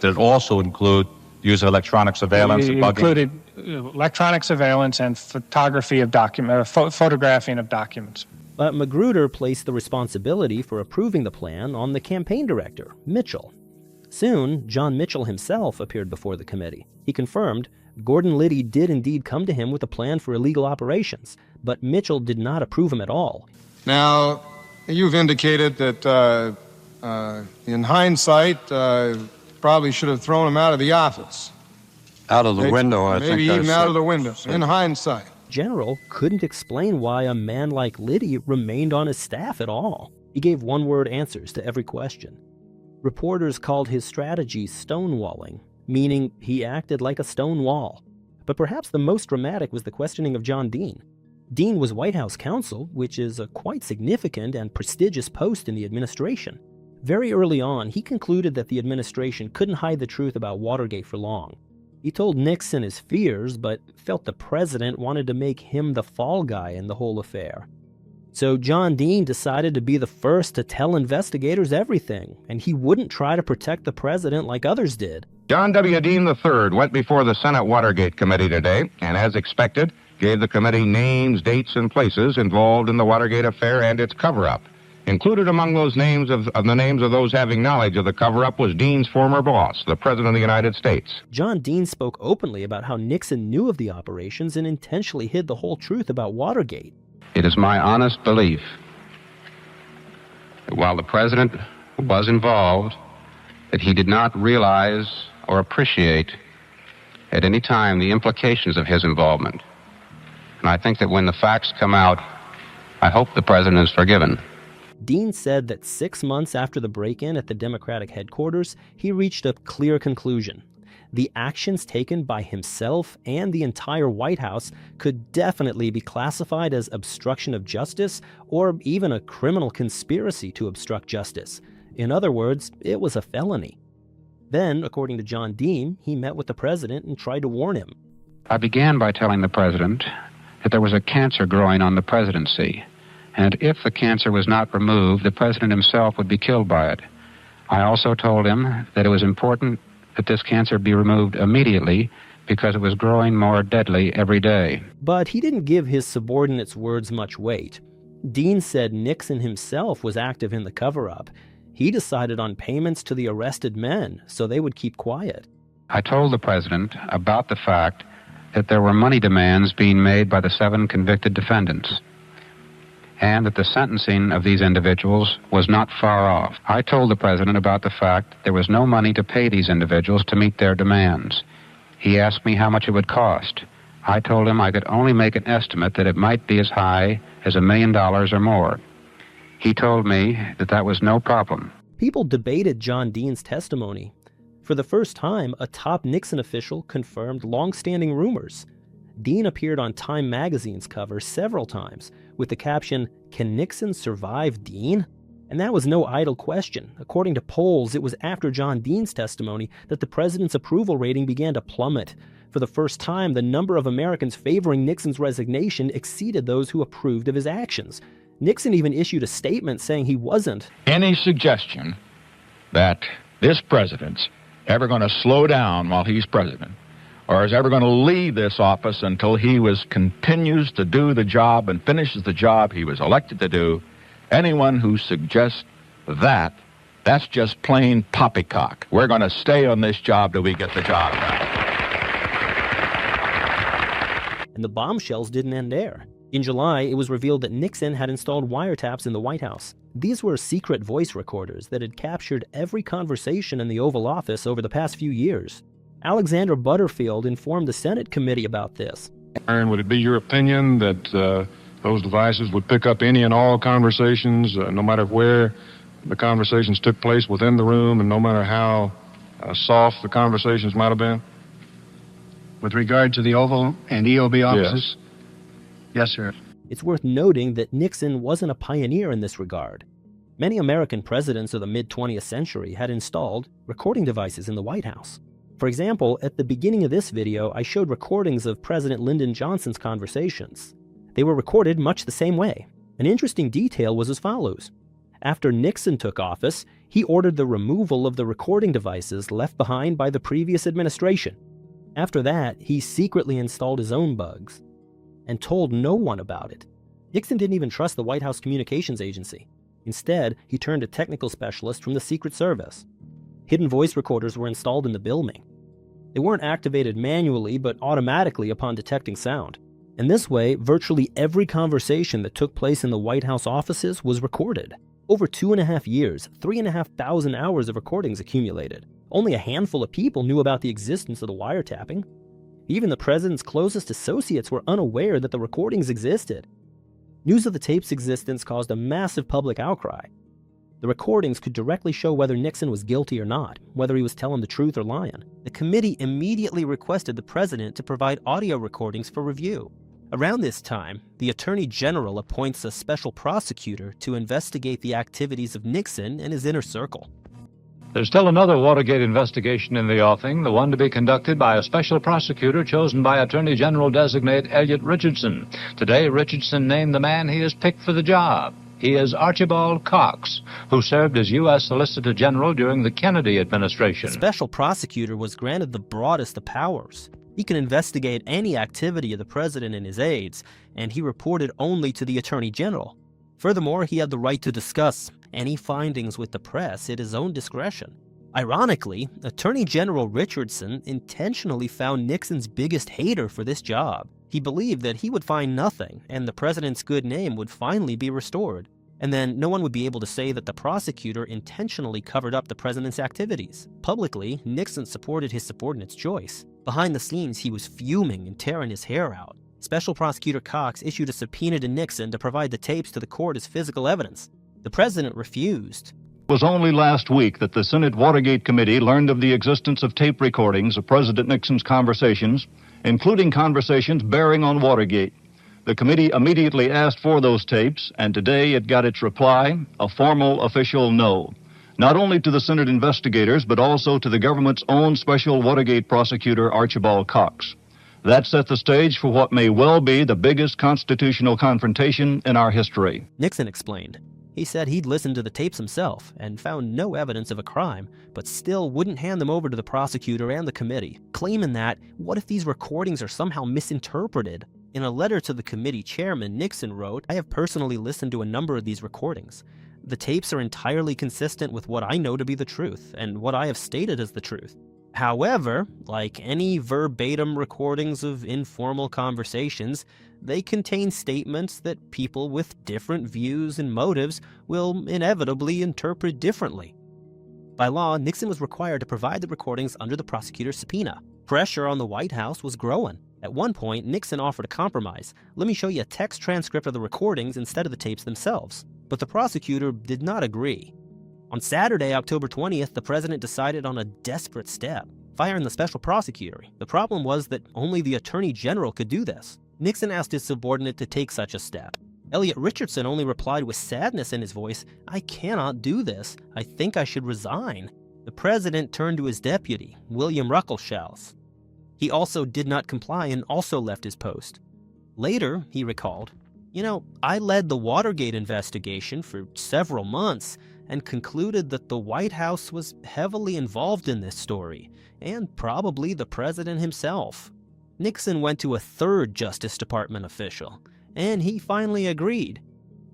Did it also include use of electronic surveillance and bugging? Included electronic surveillance and photography of photographing of documents. But Magruder placed the responsibility for approving the plan on the campaign director, Mitchell. Soon, John Mitchell himself appeared before the committee. He confirmed Gordon Liddy did indeed come to him with a plan for illegal operations, but Mitchell did not approve him at all. Now, you've indicated that in hindsight, probably should have thrown him out of the office. Out of the window, I think. Maybe even out of the window, in hindsight. General couldn't explain why a man like Liddy remained on his staff at all. He gave one-word answers to every question. Reporters called his strategy stonewalling, meaning he acted like a stone wall. But perhaps the most dramatic was the questioning of John Dean. Dean was White House counsel, which is a quite significant and prestigious post in the administration. Very early on, he concluded that the administration couldn't hide the truth about Watergate for long. He told Nixon his fears, but felt the president wanted to make him the fall guy in the whole affair. So John Dean decided to be the first to tell investigators everything, and he wouldn't try to protect the president like others did. John W. Dean III went before the Senate Watergate Committee today, and as expected, gave the committee names, dates, and places involved in the Watergate affair and its cover-up. Included among those names of the names of those having knowledge of the cover-up was Dean's former boss, the President of the United States. John Dean spoke openly about how Nixon knew of the operations and intentionally hid the whole truth about Watergate. It is my honest belief that while the president was involved, that he did not realize or appreciate at any time the implications of his involvement. And I think that when the facts come out, I hope the president is forgiven. Dean said that 6 months after the break-in at the Democratic headquarters, he reached a clear conclusion. The actions taken by himself and the entire White House could definitely be classified as obstruction of justice or even a criminal conspiracy to obstruct justice. In other words, it was a felony. Then, according to John Dean, he met with the president and tried to warn him. I began by telling the president that there was a cancer growing on the presidency, and if the cancer was not removed, the president himself would be killed by it. I also told him that it was important that this cancer be removed immediately because it was growing more deadly every day. But he didn't give his subordinates' words much weight. Dean said Nixon himself was active in the cover-up. He decided on payments to the arrested men so they would keep quiet. I told the president about the fact that there were money demands being made by the 7 convicted defendants, and that the sentencing of these individuals was not far off. I told the president about the fact there was no money to pay these individuals to meet their demands. He asked me how much it would cost. I told him I could only make an estimate that it might be as high as $1 million or more. He told me that that was no problem. People debated John Dean's testimony. For the first time, a top Nixon official confirmed long-standing rumors. Dean appeared on Time magazine's cover several times with the caption, "Can Nixon survive Dean?" And that was no idle question. According to polls, it was after John Dean's testimony that the president's approval rating began to plummet. For the first time, the number of Americans favoring Nixon's resignation exceeded those who approved of his actions. Nixon even issued a statement saying he wasn't any suggestion that this president's ever going to slow down while he's president, or is ever going to leave this office until he continues to do the job and finishes the job he was elected to do. Anyone who suggests that, that's just plain poppycock. We're going to stay on this job till we get the job done. And the bombshells didn't end there. In July, it was revealed that Nixon had installed wiretaps in the White House. These were secret voice recorders that had captured every conversation in the Oval Office over the past few years. Alexander Butterfield informed the Senate committee about this. Aaron, would it be your opinion that those devices would pick up any and all conversations, no matter where the conversations took place within the room and no matter how soft the conversations might have been? With regard to the Oval and EOB offices? Yes, sir. It's worth noting that Nixon wasn't a pioneer in this regard. Many American presidents of the mid-20th century had installed recording devices in the White House. For example, at the beginning of this video, I showed recordings of President Lyndon Johnson's conversations. They were recorded much the same way. An interesting detail was as follows. After Nixon took office, he ordered the removal of the recording devices left behind by the previous administration. After that, he secretly installed his own bugs and told no one about it. Nixon didn't even trust the White House Communications Agency. Instead, he turned to technical specialists from the Secret Service. Hidden voice recorders were installed in the building. They weren't activated manually, but automatically upon detecting sound. And this way, virtually every conversation that took place in the White House offices was recorded. Over 2.5 years, 3,500 hours of recordings accumulated. Only a handful of people knew about the existence of the wiretapping. Even the president's closest associates were unaware that the recordings existed. News of the tape's existence caused a massive public outcry. The recordings could directly show whether Nixon was guilty or not, whether he was telling the truth or lying. The committee immediately requested the president to provide audio recordings for review. Around this time, the Attorney General appoints a special prosecutor to investigate the activities of Nixon and his inner circle. There's still another Watergate investigation in the offing, the one to be conducted by a special prosecutor chosen by Attorney General-designate Elliot Richardson. Today, Richardson named the man he has picked for the job. He is Archibald Cox, who served as U.S. Solicitor General during the Kennedy administration. The special prosecutor was granted the broadest of powers. He can investigate any activity of the president and his aides, and he reported only to the Attorney General. Furthermore, he had the right to discuss any findings with the press at his own discretion. Ironically, Attorney General Richardson intentionally found Nixon's biggest hater for this job. He believed that he would find nothing, and the president's good name would finally be restored. And then no one would be able to say that the prosecutor intentionally covered up the president's activities. Publicly, Nixon supported his subordinate's choice. Behind the scenes, he was fuming and tearing his hair out. Special Prosecutor Cox issued a subpoena to Nixon to provide the tapes to the court as physical evidence. The president refused. It was only last week that the Senate Watergate Committee learned of the existence of tape recordings of President Nixon's conversations, including conversations bearing on Watergate. The committee immediately asked for those tapes, and today it got its reply, a formal official no. Not only to the Senate investigators, but also to the government's own special Watergate prosecutor, Archibald Cox. That set the stage for what may well be the biggest constitutional confrontation in our history. Nixon explained. He said he'd listened to the tapes himself and found no evidence of a crime, but still wouldn't hand them over to the prosecutor and the committee, claiming that, what if these recordings are somehow misinterpreted? In a letter to the committee chairman, Nixon wrote, "I have personally listened to a number of these recordings. The tapes are entirely consistent with what I know to be the truth, and what I have stated as the truth. However, like any verbatim recordings of informal conversations, they contain statements that people with different views and motives will inevitably interpret differently." By law, Nixon was required to provide the recordings under the prosecutor's subpoena. Pressure on the White House was growing. At one point, Nixon offered a compromise. "Let me show you a text transcript of the recordings instead of the tapes themselves." But the prosecutor did not agree. On Saturday, October 20th, the president decided on a desperate step, firing the special prosecutor. The problem was that only the attorney general could do this. Nixon asked his subordinate to take such a step. Elliot Richardson only replied with sadness in his voice, "I cannot do this. I think I should resign." The president turned to his deputy, William Ruckelshaus. He also did not comply and also left his post. Later, he recalled, I led the Watergate investigation for several months and concluded that the White House was heavily involved in this story, and probably the president himself." Nixon went to a third Justice Department official, and he finally agreed.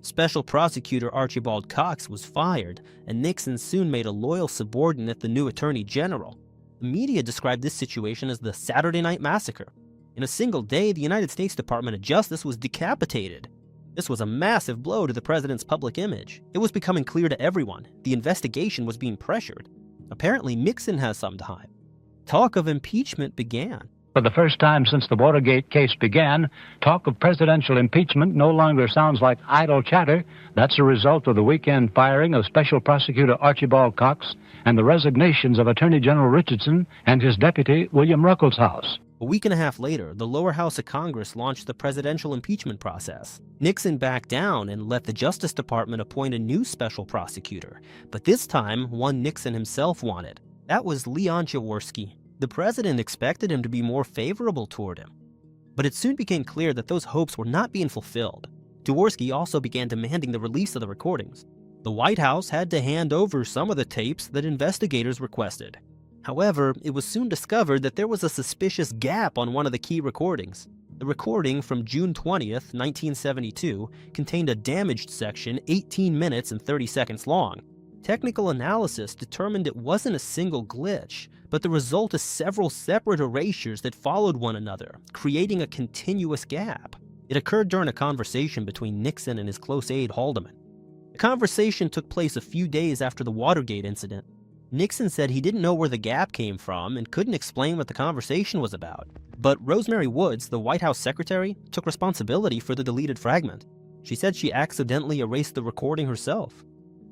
Special Prosecutor Archibald Cox was fired, and Nixon soon made a loyal subordinate the new Attorney General. The media described this situation as the Saturday Night Massacre. In a single day, the United States Department of Justice was decapitated. This was a massive blow to the president's public image. It was becoming clear to everyone. The investigation was being pressured. Apparently, Nixon has some time. Talk of impeachment began. For the first time since the Watergate case began, talk of presidential impeachment no longer sounds like idle chatter. That's a result of the weekend firing of Special Prosecutor Archibald Cox and the resignations of Attorney General Richardson and his deputy, William Ruckelshaus. A week and a half later, the lower house of Congress launched the presidential impeachment process. Nixon backed down and let the Justice Department appoint a new special prosecutor, but this time, one Nixon himself wanted. That was Leon Jaworski. The president expected him to be more favorable toward him. But it soon became clear that those hopes were not being fulfilled. Jaworski also began demanding the release of the recordings. The White House had to hand over some of the tapes that investigators requested. However, it was soon discovered that there was a suspicious gap on one of the key recordings. The recording from June 20th, 1972, contained a damaged section 18 minutes and 30 seconds long. Technical analysis determined it wasn't a single glitch, but the result of several separate erasures that followed one another, creating a continuous gap. It occurred during a conversation between Nixon and his close aide Haldeman. The conversation took place a few days after the Watergate incident. Nixon said he didn't know where the gap came from and couldn't explain what the conversation was about. But Rosemary Woods, the White House secretary, took responsibility for the deleted fragment. She said she accidentally erased the recording herself.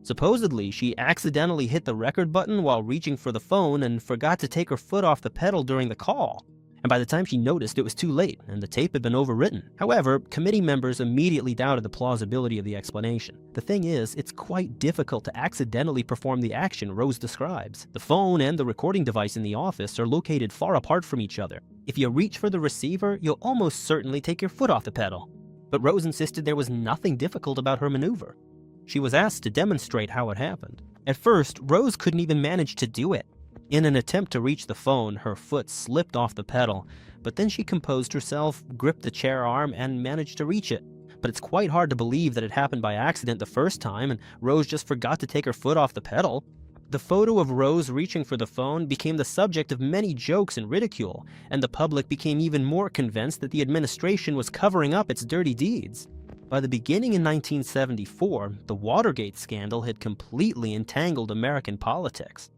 Supposedly, she accidentally hit the record button while reaching for the phone and forgot to take her foot off the pedal during the call. And by the time she noticed, it was too late, and the tape had been overwritten. However, committee members immediately doubted the plausibility of the explanation. The thing is, it's quite difficult to accidentally perform the action Rose describes. The phone and the recording device in the office are located far apart from each other. If you reach for the receiver, you'll almost certainly take your foot off the pedal. But Rose insisted there was nothing difficult about her maneuver. She was asked to demonstrate how it happened. At first, Rose couldn't even manage to do it. In an attempt to reach the phone, her foot slipped off the pedal, but then she composed herself, gripped the chair arm, and managed to reach it. But it's quite hard to believe that it happened by accident the first time, and Rose just forgot to take her foot off the pedal. The photo of Rose reaching for the phone became the subject of many jokes and ridicule, and the public became even more convinced that the administration was covering up its dirty deeds. By the beginning in 1974, the Watergate scandal had completely entangled American politics.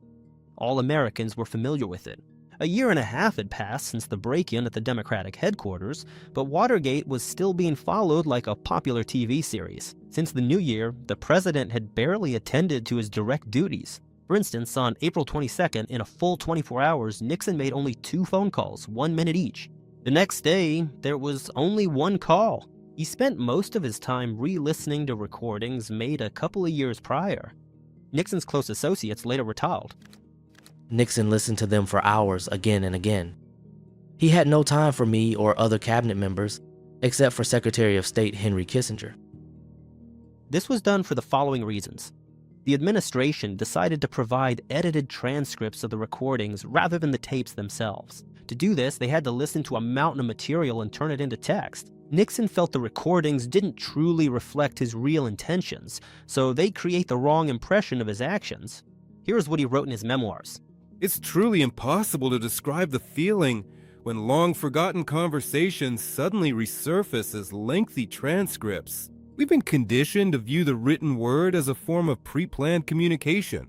All Americans were familiar with it. A year and a half had passed since the break-in at the Democratic headquarters, but Watergate was still being followed like a popular TV series. Since the new year, the president had barely attended to his direct duties. For instance, on April 22nd, in a full 24 hours, Nixon made only 2 phone calls, 1 minute each. The next day, there was only 1 call. He spent most of his time re-listening to recordings made a couple of years prior. Nixon's close associates later recalled. Nixon listened to them for hours again and again. He had no time for me or other cabinet members, except for Secretary of State Henry Kissinger. This was done for the following reasons. The administration decided to provide edited transcripts of the recordings rather than the tapes themselves. To do this, they had to listen to a mountain of material and turn it into text. Nixon felt the recordings didn't truly reflect his real intentions, so they create the wrong impression of his actions. Here's what he wrote in his memoirs. It's truly impossible to describe the feeling when long-forgotten conversations suddenly resurface as lengthy transcripts. We've been conditioned to view the written word as a form of pre-planned communication.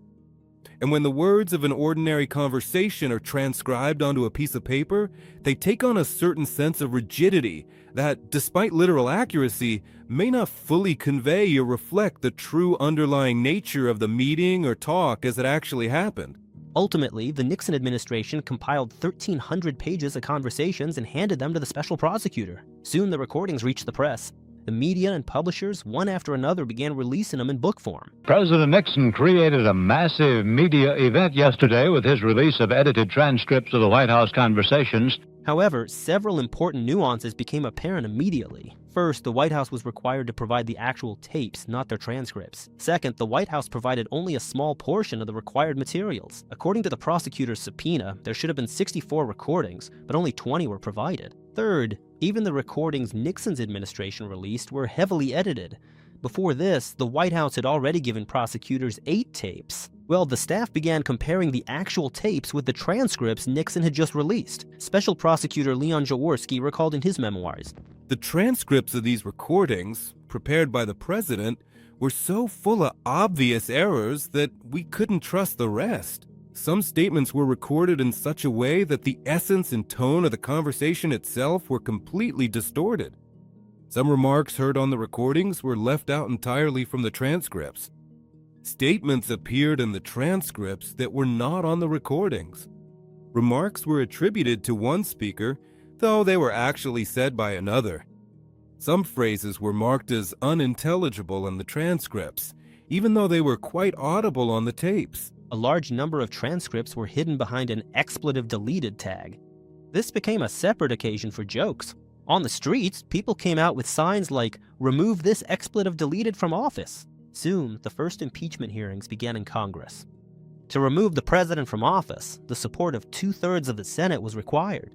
And when the words of an ordinary conversation are transcribed onto a piece of paper, they take on a certain sense of rigidity that, despite literal accuracy, may not fully convey or reflect the true underlying nature of the meeting or talk as it actually happened. Ultimately, the Nixon administration compiled 1,300 pages of conversations and handed them to the special prosecutor. Soon the recordings reached the press. The media and publishers, one after another, began releasing them in book form. President Nixon created a massive media event yesterday with his release of edited transcripts of the White House conversations. However, several important nuances became apparent immediately. First, the White House was required to provide the actual tapes, not their transcripts. Second, the White House provided only a small portion of the required materials. According to the prosecutor's subpoena, there should have been 64 recordings, but only 20 were provided. Third, even the recordings Nixon's administration released were heavily edited. Before this, the White House had already given prosecutors 8 tapes. Well, the staff began comparing the actual tapes with the transcripts Nixon had just released. Special Prosecutor Leon Jaworski recalled in his memoirs. The transcripts of these recordings, prepared by the president, were so full of obvious errors that we couldn't trust the rest. Some statements were recorded in such a way that the essence and tone of the conversation itself were completely distorted. Some remarks heard on the recordings were left out entirely from the transcripts. Statements appeared in the transcripts that were not on the recordings. Remarks were attributed to one speaker, though they were actually said by another. Some phrases were marked as unintelligible in the transcripts, even though they were quite audible on the tapes. A large number of transcripts were hidden behind an expletive deleted tag. This became a separate occasion for jokes. On the streets, people came out with signs like, "Remove this expletive deleted from office." Soon, the first impeachment hearings began in Congress. To remove the president from office, the support of 2/3 of the Senate was required.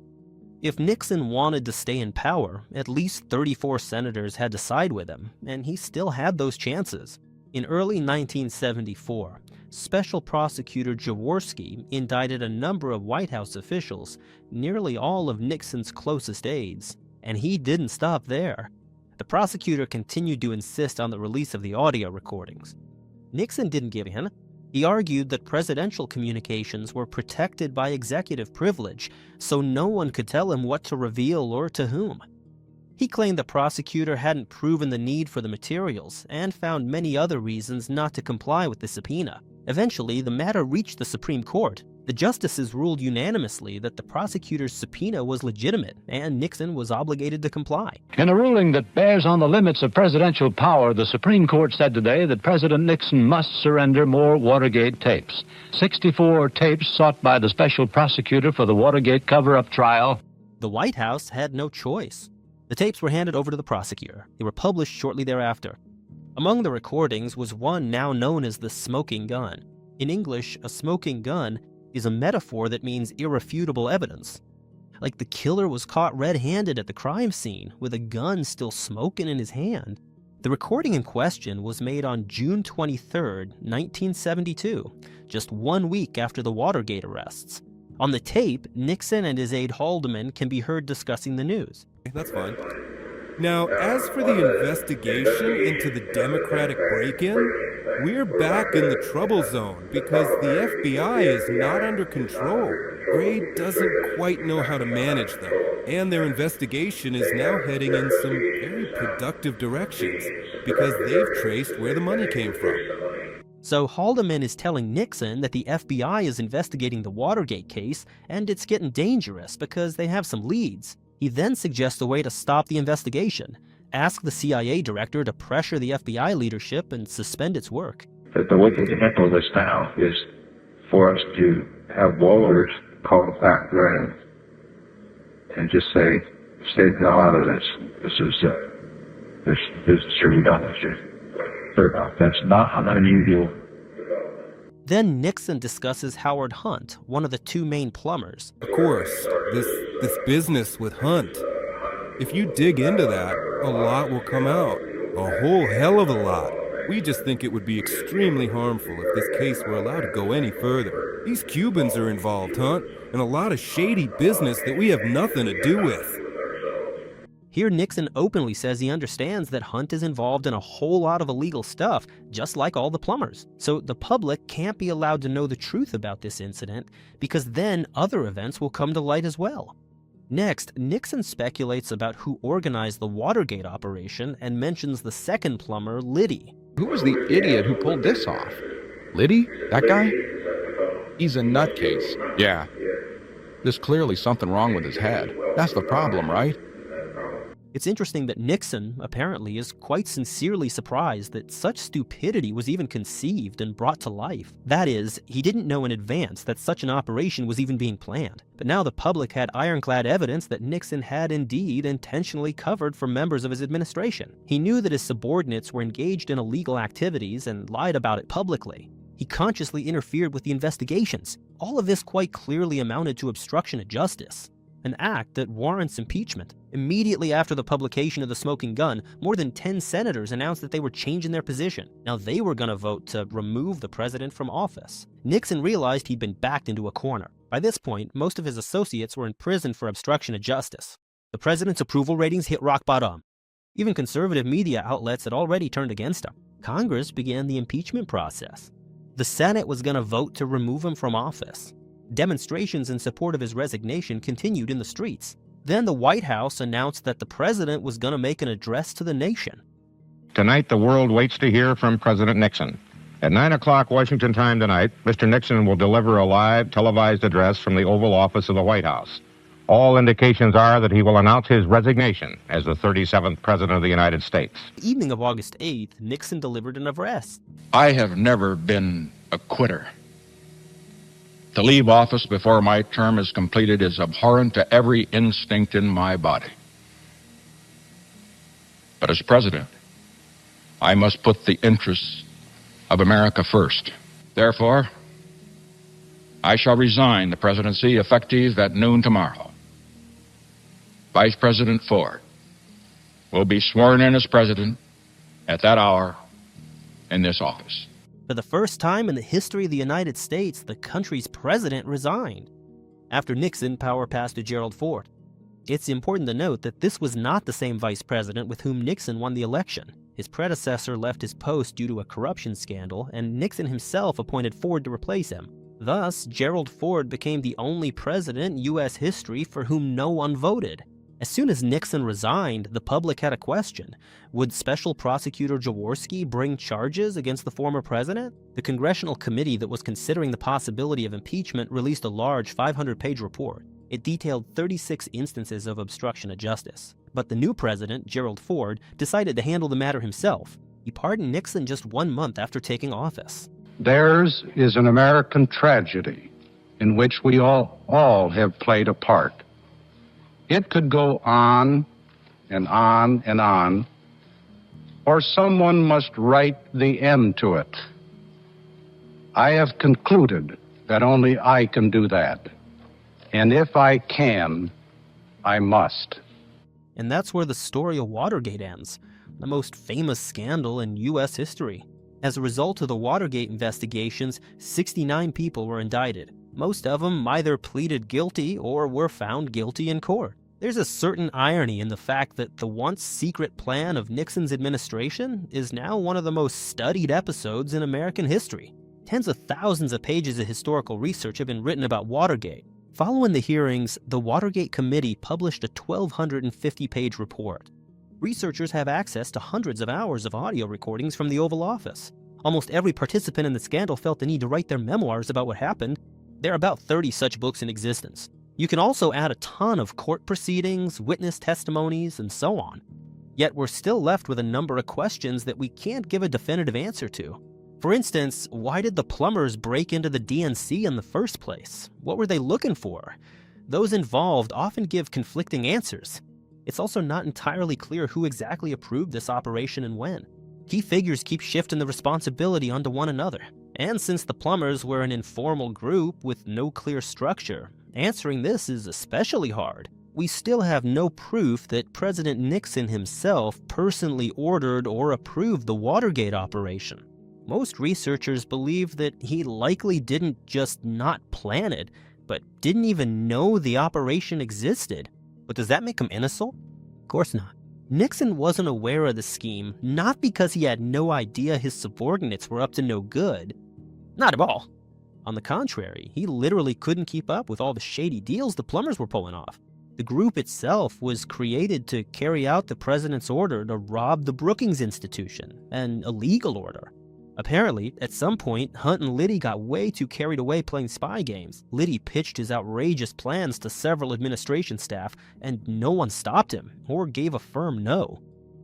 If Nixon wanted to stay in power, at least 34 senators had to side with him, and he still had those chances. In early 1974, Special Prosecutor Jaworski indicted a number of White House officials, nearly all of Nixon's closest aides, and he didn't stop there. The prosecutor continued to insist on the release of the audio recordings. Nixon didn't give in. He argued that presidential communications were protected by executive privilege, so no one could tell him what to reveal or to whom. He claimed the prosecutor hadn't proven the need for the materials and found many other reasons not to comply with the subpoena. Eventually, the matter reached the Supreme Court. The justices ruled unanimously that the prosecutor's subpoena was legitimate and Nixon was obligated to comply. In a ruling that bears on the limits of presidential power, the Supreme Court said today that President Nixon must surrender more Watergate tapes. 64 tapes sought by the special prosecutor for the Watergate cover-up trial. The White House had no choice. The tapes were handed over to the prosecutor. They were published shortly thereafter. Among the recordings was one now known as the smoking gun. In English, a smoking gun is a metaphor that means irrefutable evidence. Like the killer was caught red-handed at the crime scene, with a gun still smoking in his hand. The recording in question was made on June 23, 1972, just 1 week after the Watergate arrests. On the tape, Nixon and his aide Haldeman can be heard discussing the news. That's fine. Now, as for the investigation into the Democratic break-in, we're back in the trouble zone because the FBI is not under control. Gray doesn't quite know how to manage them, and their investigation is now heading in some very productive directions because they've traced where the money came from. So Haldeman is telling Nixon that the FBI is investigating the Watergate case, and it's getting dangerous because they have some leads. He then suggests a way to stop the investigation. Ask the CIA director to pressure the FBI leadership and suspend its work. But the way to handle this now is for us to have lawyers call back there and just say, stay the hell out of this. This is should be done. That's not an unusual. Then Nixon discusses Howard Hunt, one of the two main plumbers. Of course, this business with Hunt. If you dig into that, a lot will come out. A whole hell of a lot. We just think it would be extremely harmful if this case were allowed to go any further. These Cubans are involved, Hunt, and a lot of shady business that we have nothing to do with. Here Nixon openly says he understands that Hunt is involved in a whole lot of illegal stuff, just like all the plumbers. So the public can't be allowed to know the truth about this incident, because then other events will come to light as well. Next, Nixon speculates about who organized the Watergate operation and mentions the second plumber, Liddy. Who was the idiot who pulled this off? Liddy? That guy? He's a nutcase. Yeah. There's clearly something wrong with his head. That's the problem, right? It's interesting that Nixon, apparently, is quite sincerely surprised that such stupidity was even conceived and brought to life. That is, he didn't know in advance that such an operation was even being planned. But now the public had ironclad evidence that Nixon had indeed intentionally covered for members of his administration. He knew that his subordinates were engaged in illegal activities and lied about it publicly. He consciously interfered with the investigations. All of this quite clearly amounted to obstruction of justice, an act that warrants impeachment. Immediately after the publication of the smoking gun, more than 10 senators announced that they were changing their position. Now they were going to vote to remove the president from office. Nixon realized he'd been backed into a corner. By this point, most of his associates were in prison for obstruction of justice. The president's approval ratings hit rock bottom. Even conservative media outlets had already turned against him. Congress began the impeachment process. The Senate was going to vote to remove him from office. Demonstrations in support of his resignation continued in the streets. Then the White House announced that the president was going to make an address to the nation. Tonight, the world waits to hear from President Nixon. At 9 o'clock Washington time tonight, Mr. Nixon will deliver a live televised address from the Oval Office of the White House. All indications are that he will announce his resignation as the 37th President of the United States. The evening of August 8th, Nixon delivered an address. I have never been a quitter. To leave office before my term is completed is abhorrent to every instinct in my body. But as president, I must put the interests of America first. Therefore, I shall resign the presidency effective at noon tomorrow. Vice President Ford will be sworn in as president at that hour in this office. For the first time in the history of the United States, the country's president resigned. After Nixon, power passed to Gerald Ford. It's important to note that this was not the same vice president with whom Nixon won the election. His predecessor left his post due to a corruption scandal, and Nixon himself appointed Ford to replace him. Thus, Gerald Ford became the only president in U.S. history for whom no one voted. As soon as Nixon resigned, the public had a question. Would Special Prosecutor Jaworski bring charges against the former president? The congressional committee that was considering the possibility of impeachment released a large 500-page report. It detailed 36 instances of obstruction of justice. But the new president, Gerald Ford, decided to handle the matter himself. He pardoned Nixon just 1 month after taking office. Theirs is an American tragedy in which we all have played a part. It could go on and on and on, or someone must write the end to it. I have concluded that only I can do that. And if I can, I must. And that's where the story of Watergate ends, the most famous scandal in U.S. history. As a result of the Watergate investigations, 69 people were indicted. Most of them either pleaded guilty or were found guilty in court. There's a certain irony in the fact that the once secret plan of Nixon's administration is now one of the most studied episodes in American history. Tens of thousands of pages of historical research have been written about Watergate. Following the hearings, the Watergate Committee published a 1,250-page report. Researchers have access to hundreds of hours of audio recordings from the Oval Office. Almost every participant in the scandal felt the need to write their memoirs about what happened. There are about 30 such books in existence. You can also add a ton of court proceedings, witness testimonies, and so on. Yet we're still left with a number of questions that we can't give a definitive answer to. For instance, why did the plumbers break into the DNC in the first place? What were they looking for? Those involved often give conflicting answers. It's also not entirely clear who exactly approved this operation and when. Key figures keep shifting the responsibility onto one another. And since the plumbers were an informal group with no clear structure, answering this is especially hard. We still have no proof that President Nixon himself personally ordered or approved the Watergate operation. Most researchers believe that he likely didn't just not plan it, but didn't even know the operation existed. But does that make him innocent? Of course not. Nixon wasn't aware of the scheme, not because he had no idea his subordinates were up to no good. Not at all. On the contrary, he literally couldn't keep up with all the shady deals the plumbers were pulling off. The group itself was created to carry out the president's order to rob the Brookings Institution, an illegal order. Apparently, at some point, Hunt and Liddy got way too carried away playing spy games. Liddy pitched his outrageous plans to several administration staff, and no one stopped him, or gave a firm no.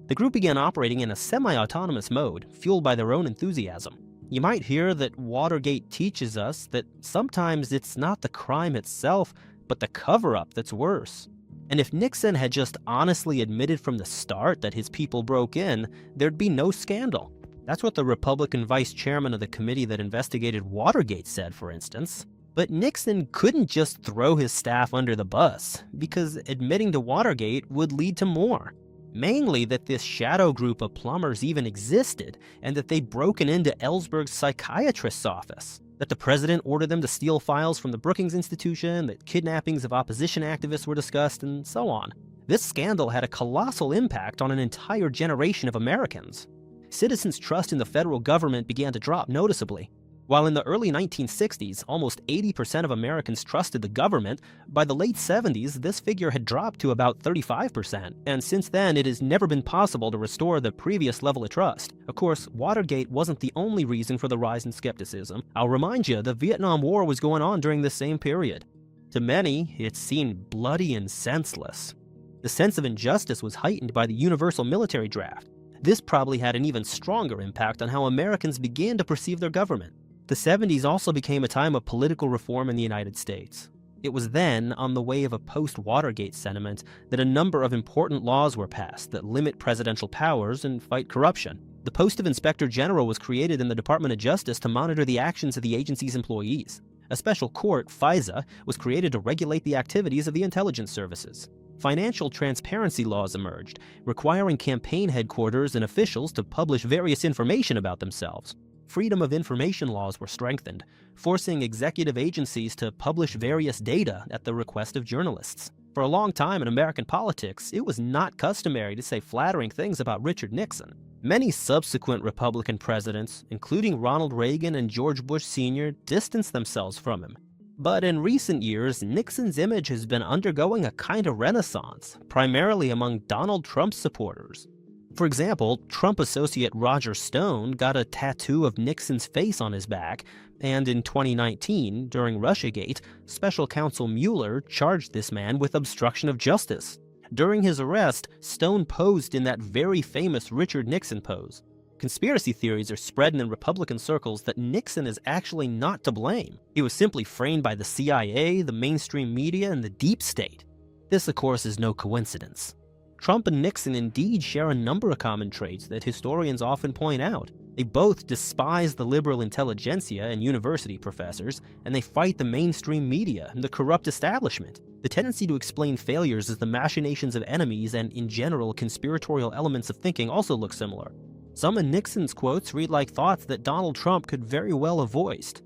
The group began operating in a semi-autonomous mode, fueled by their own enthusiasm. You might hear that Watergate teaches us that sometimes it's not the crime itself, but the cover-up that's worse. And if Nixon had just honestly admitted from the start that his people broke in, there'd be no scandal. That's what the Republican vice chairman of the committee that investigated Watergate said, for instance. But Nixon couldn't just throw his staff under the bus, because admitting to Watergate would lead to more. Mainly that this shadow group of plumbers even existed, and that they'd broken into Ellsberg's psychiatrist's office. That the president ordered them to steal files from the Brookings Institution, that kidnappings of opposition activists were discussed, and so on. This scandal had a colossal impact on an entire generation of Americans. Citizens' trust in the federal government began to drop noticeably. While in the early 1960s, almost 80% of Americans trusted the government, by the late 70s, this figure had dropped to about 35%, and since then it has never been possible to restore the previous level of trust. Of course, Watergate wasn't the only reason for the rise in skepticism. I'll remind you, the Vietnam War was going on during this same period. To many, it seemed bloody and senseless. The sense of injustice was heightened by the universal military draft. This probably had an even stronger impact on how Americans began to perceive their government. The 70s also became a time of political reform in the United States. It was then, on the wave of post-Watergate sentiment, that a number of important laws were passed that limit presidential powers and fight corruption. The post of Inspector General was created in the Department of Justice to monitor the actions of the agency's employees. A special court, FISA, was created to regulate the activities of the intelligence services. Financial transparency laws emerged, requiring campaign headquarters and officials to publish various information about themselves. Freedom of information laws were strengthened, forcing executive agencies to publish various data at the request of journalists. For a long time in American politics, it was not customary to say flattering things about Richard Nixon. Many subsequent Republican presidents, including Ronald Reagan and George Bush Sr., distanced themselves from him. But in recent years, Nixon's image has been undergoing a kind of renaissance, primarily among Donald Trump's supporters. For example, Trump associate Roger Stone got a tattoo of Nixon's face on his back, and in 2019, during Russiagate, Special Counsel Mueller charged this man with obstruction of justice. During his arrest, Stone posed in that very famous Richard Nixon pose. Conspiracy theories are spreading in Republican circles that Nixon is actually not to blame. He was simply framed by the CIA, the mainstream media, and the deep state. This, of course, is no coincidence. Trump and Nixon indeed share a number of common traits that historians often point out. They both despise the liberal intelligentsia and university professors, and they fight the mainstream media and the corrupt establishment. The tendency to explain failures as the machinations of enemies and, in general, conspiratorial elements of thinking also look similar. Some of Nixon's quotes read like thoughts that Donald Trump could very well have voiced.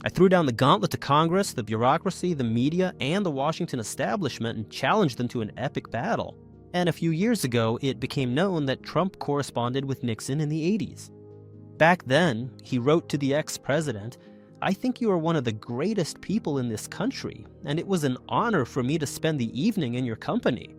I threw down the gauntlet to Congress, the bureaucracy, the media, and the Washington establishment and challenged them to an epic battle. And a few years ago, it became known that Trump corresponded with Nixon in the 80s. Back then, he wrote to the ex-president, "I think you are one of the greatest people in this country, and it was an honor for me to spend the evening in your company."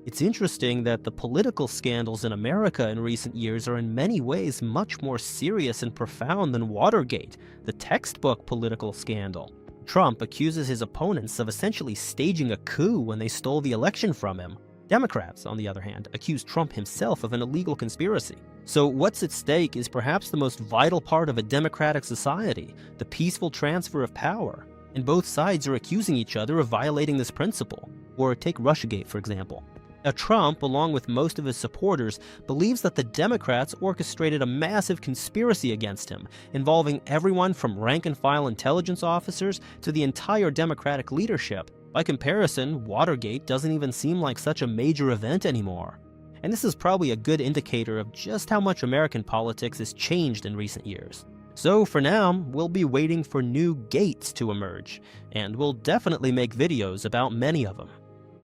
It's interesting that the political scandals in America in recent years are in many ways much more serious and profound than Watergate, the textbook political scandal. Trump accuses his opponents of essentially staging a coup when they stole the election from him. Democrats, on the other hand, accuse Trump himself of an illegal conspiracy. So what's at stake is perhaps the most vital part of a democratic society, the peaceful transfer of power. And both sides are accusing each other of violating this principle. Or take Russiagate, for example. Trump, along with most of his supporters, believes that the Democrats orchestrated a massive conspiracy against him, involving everyone from rank-and-file intelligence officers to the entire Democratic leadership. By comparison, Watergate doesn't even seem like such a major event anymore. And this is probably a good indicator of just how much American politics has changed in recent years. So for now, we'll be waiting for new gates to emerge, and we'll definitely make videos about many of them.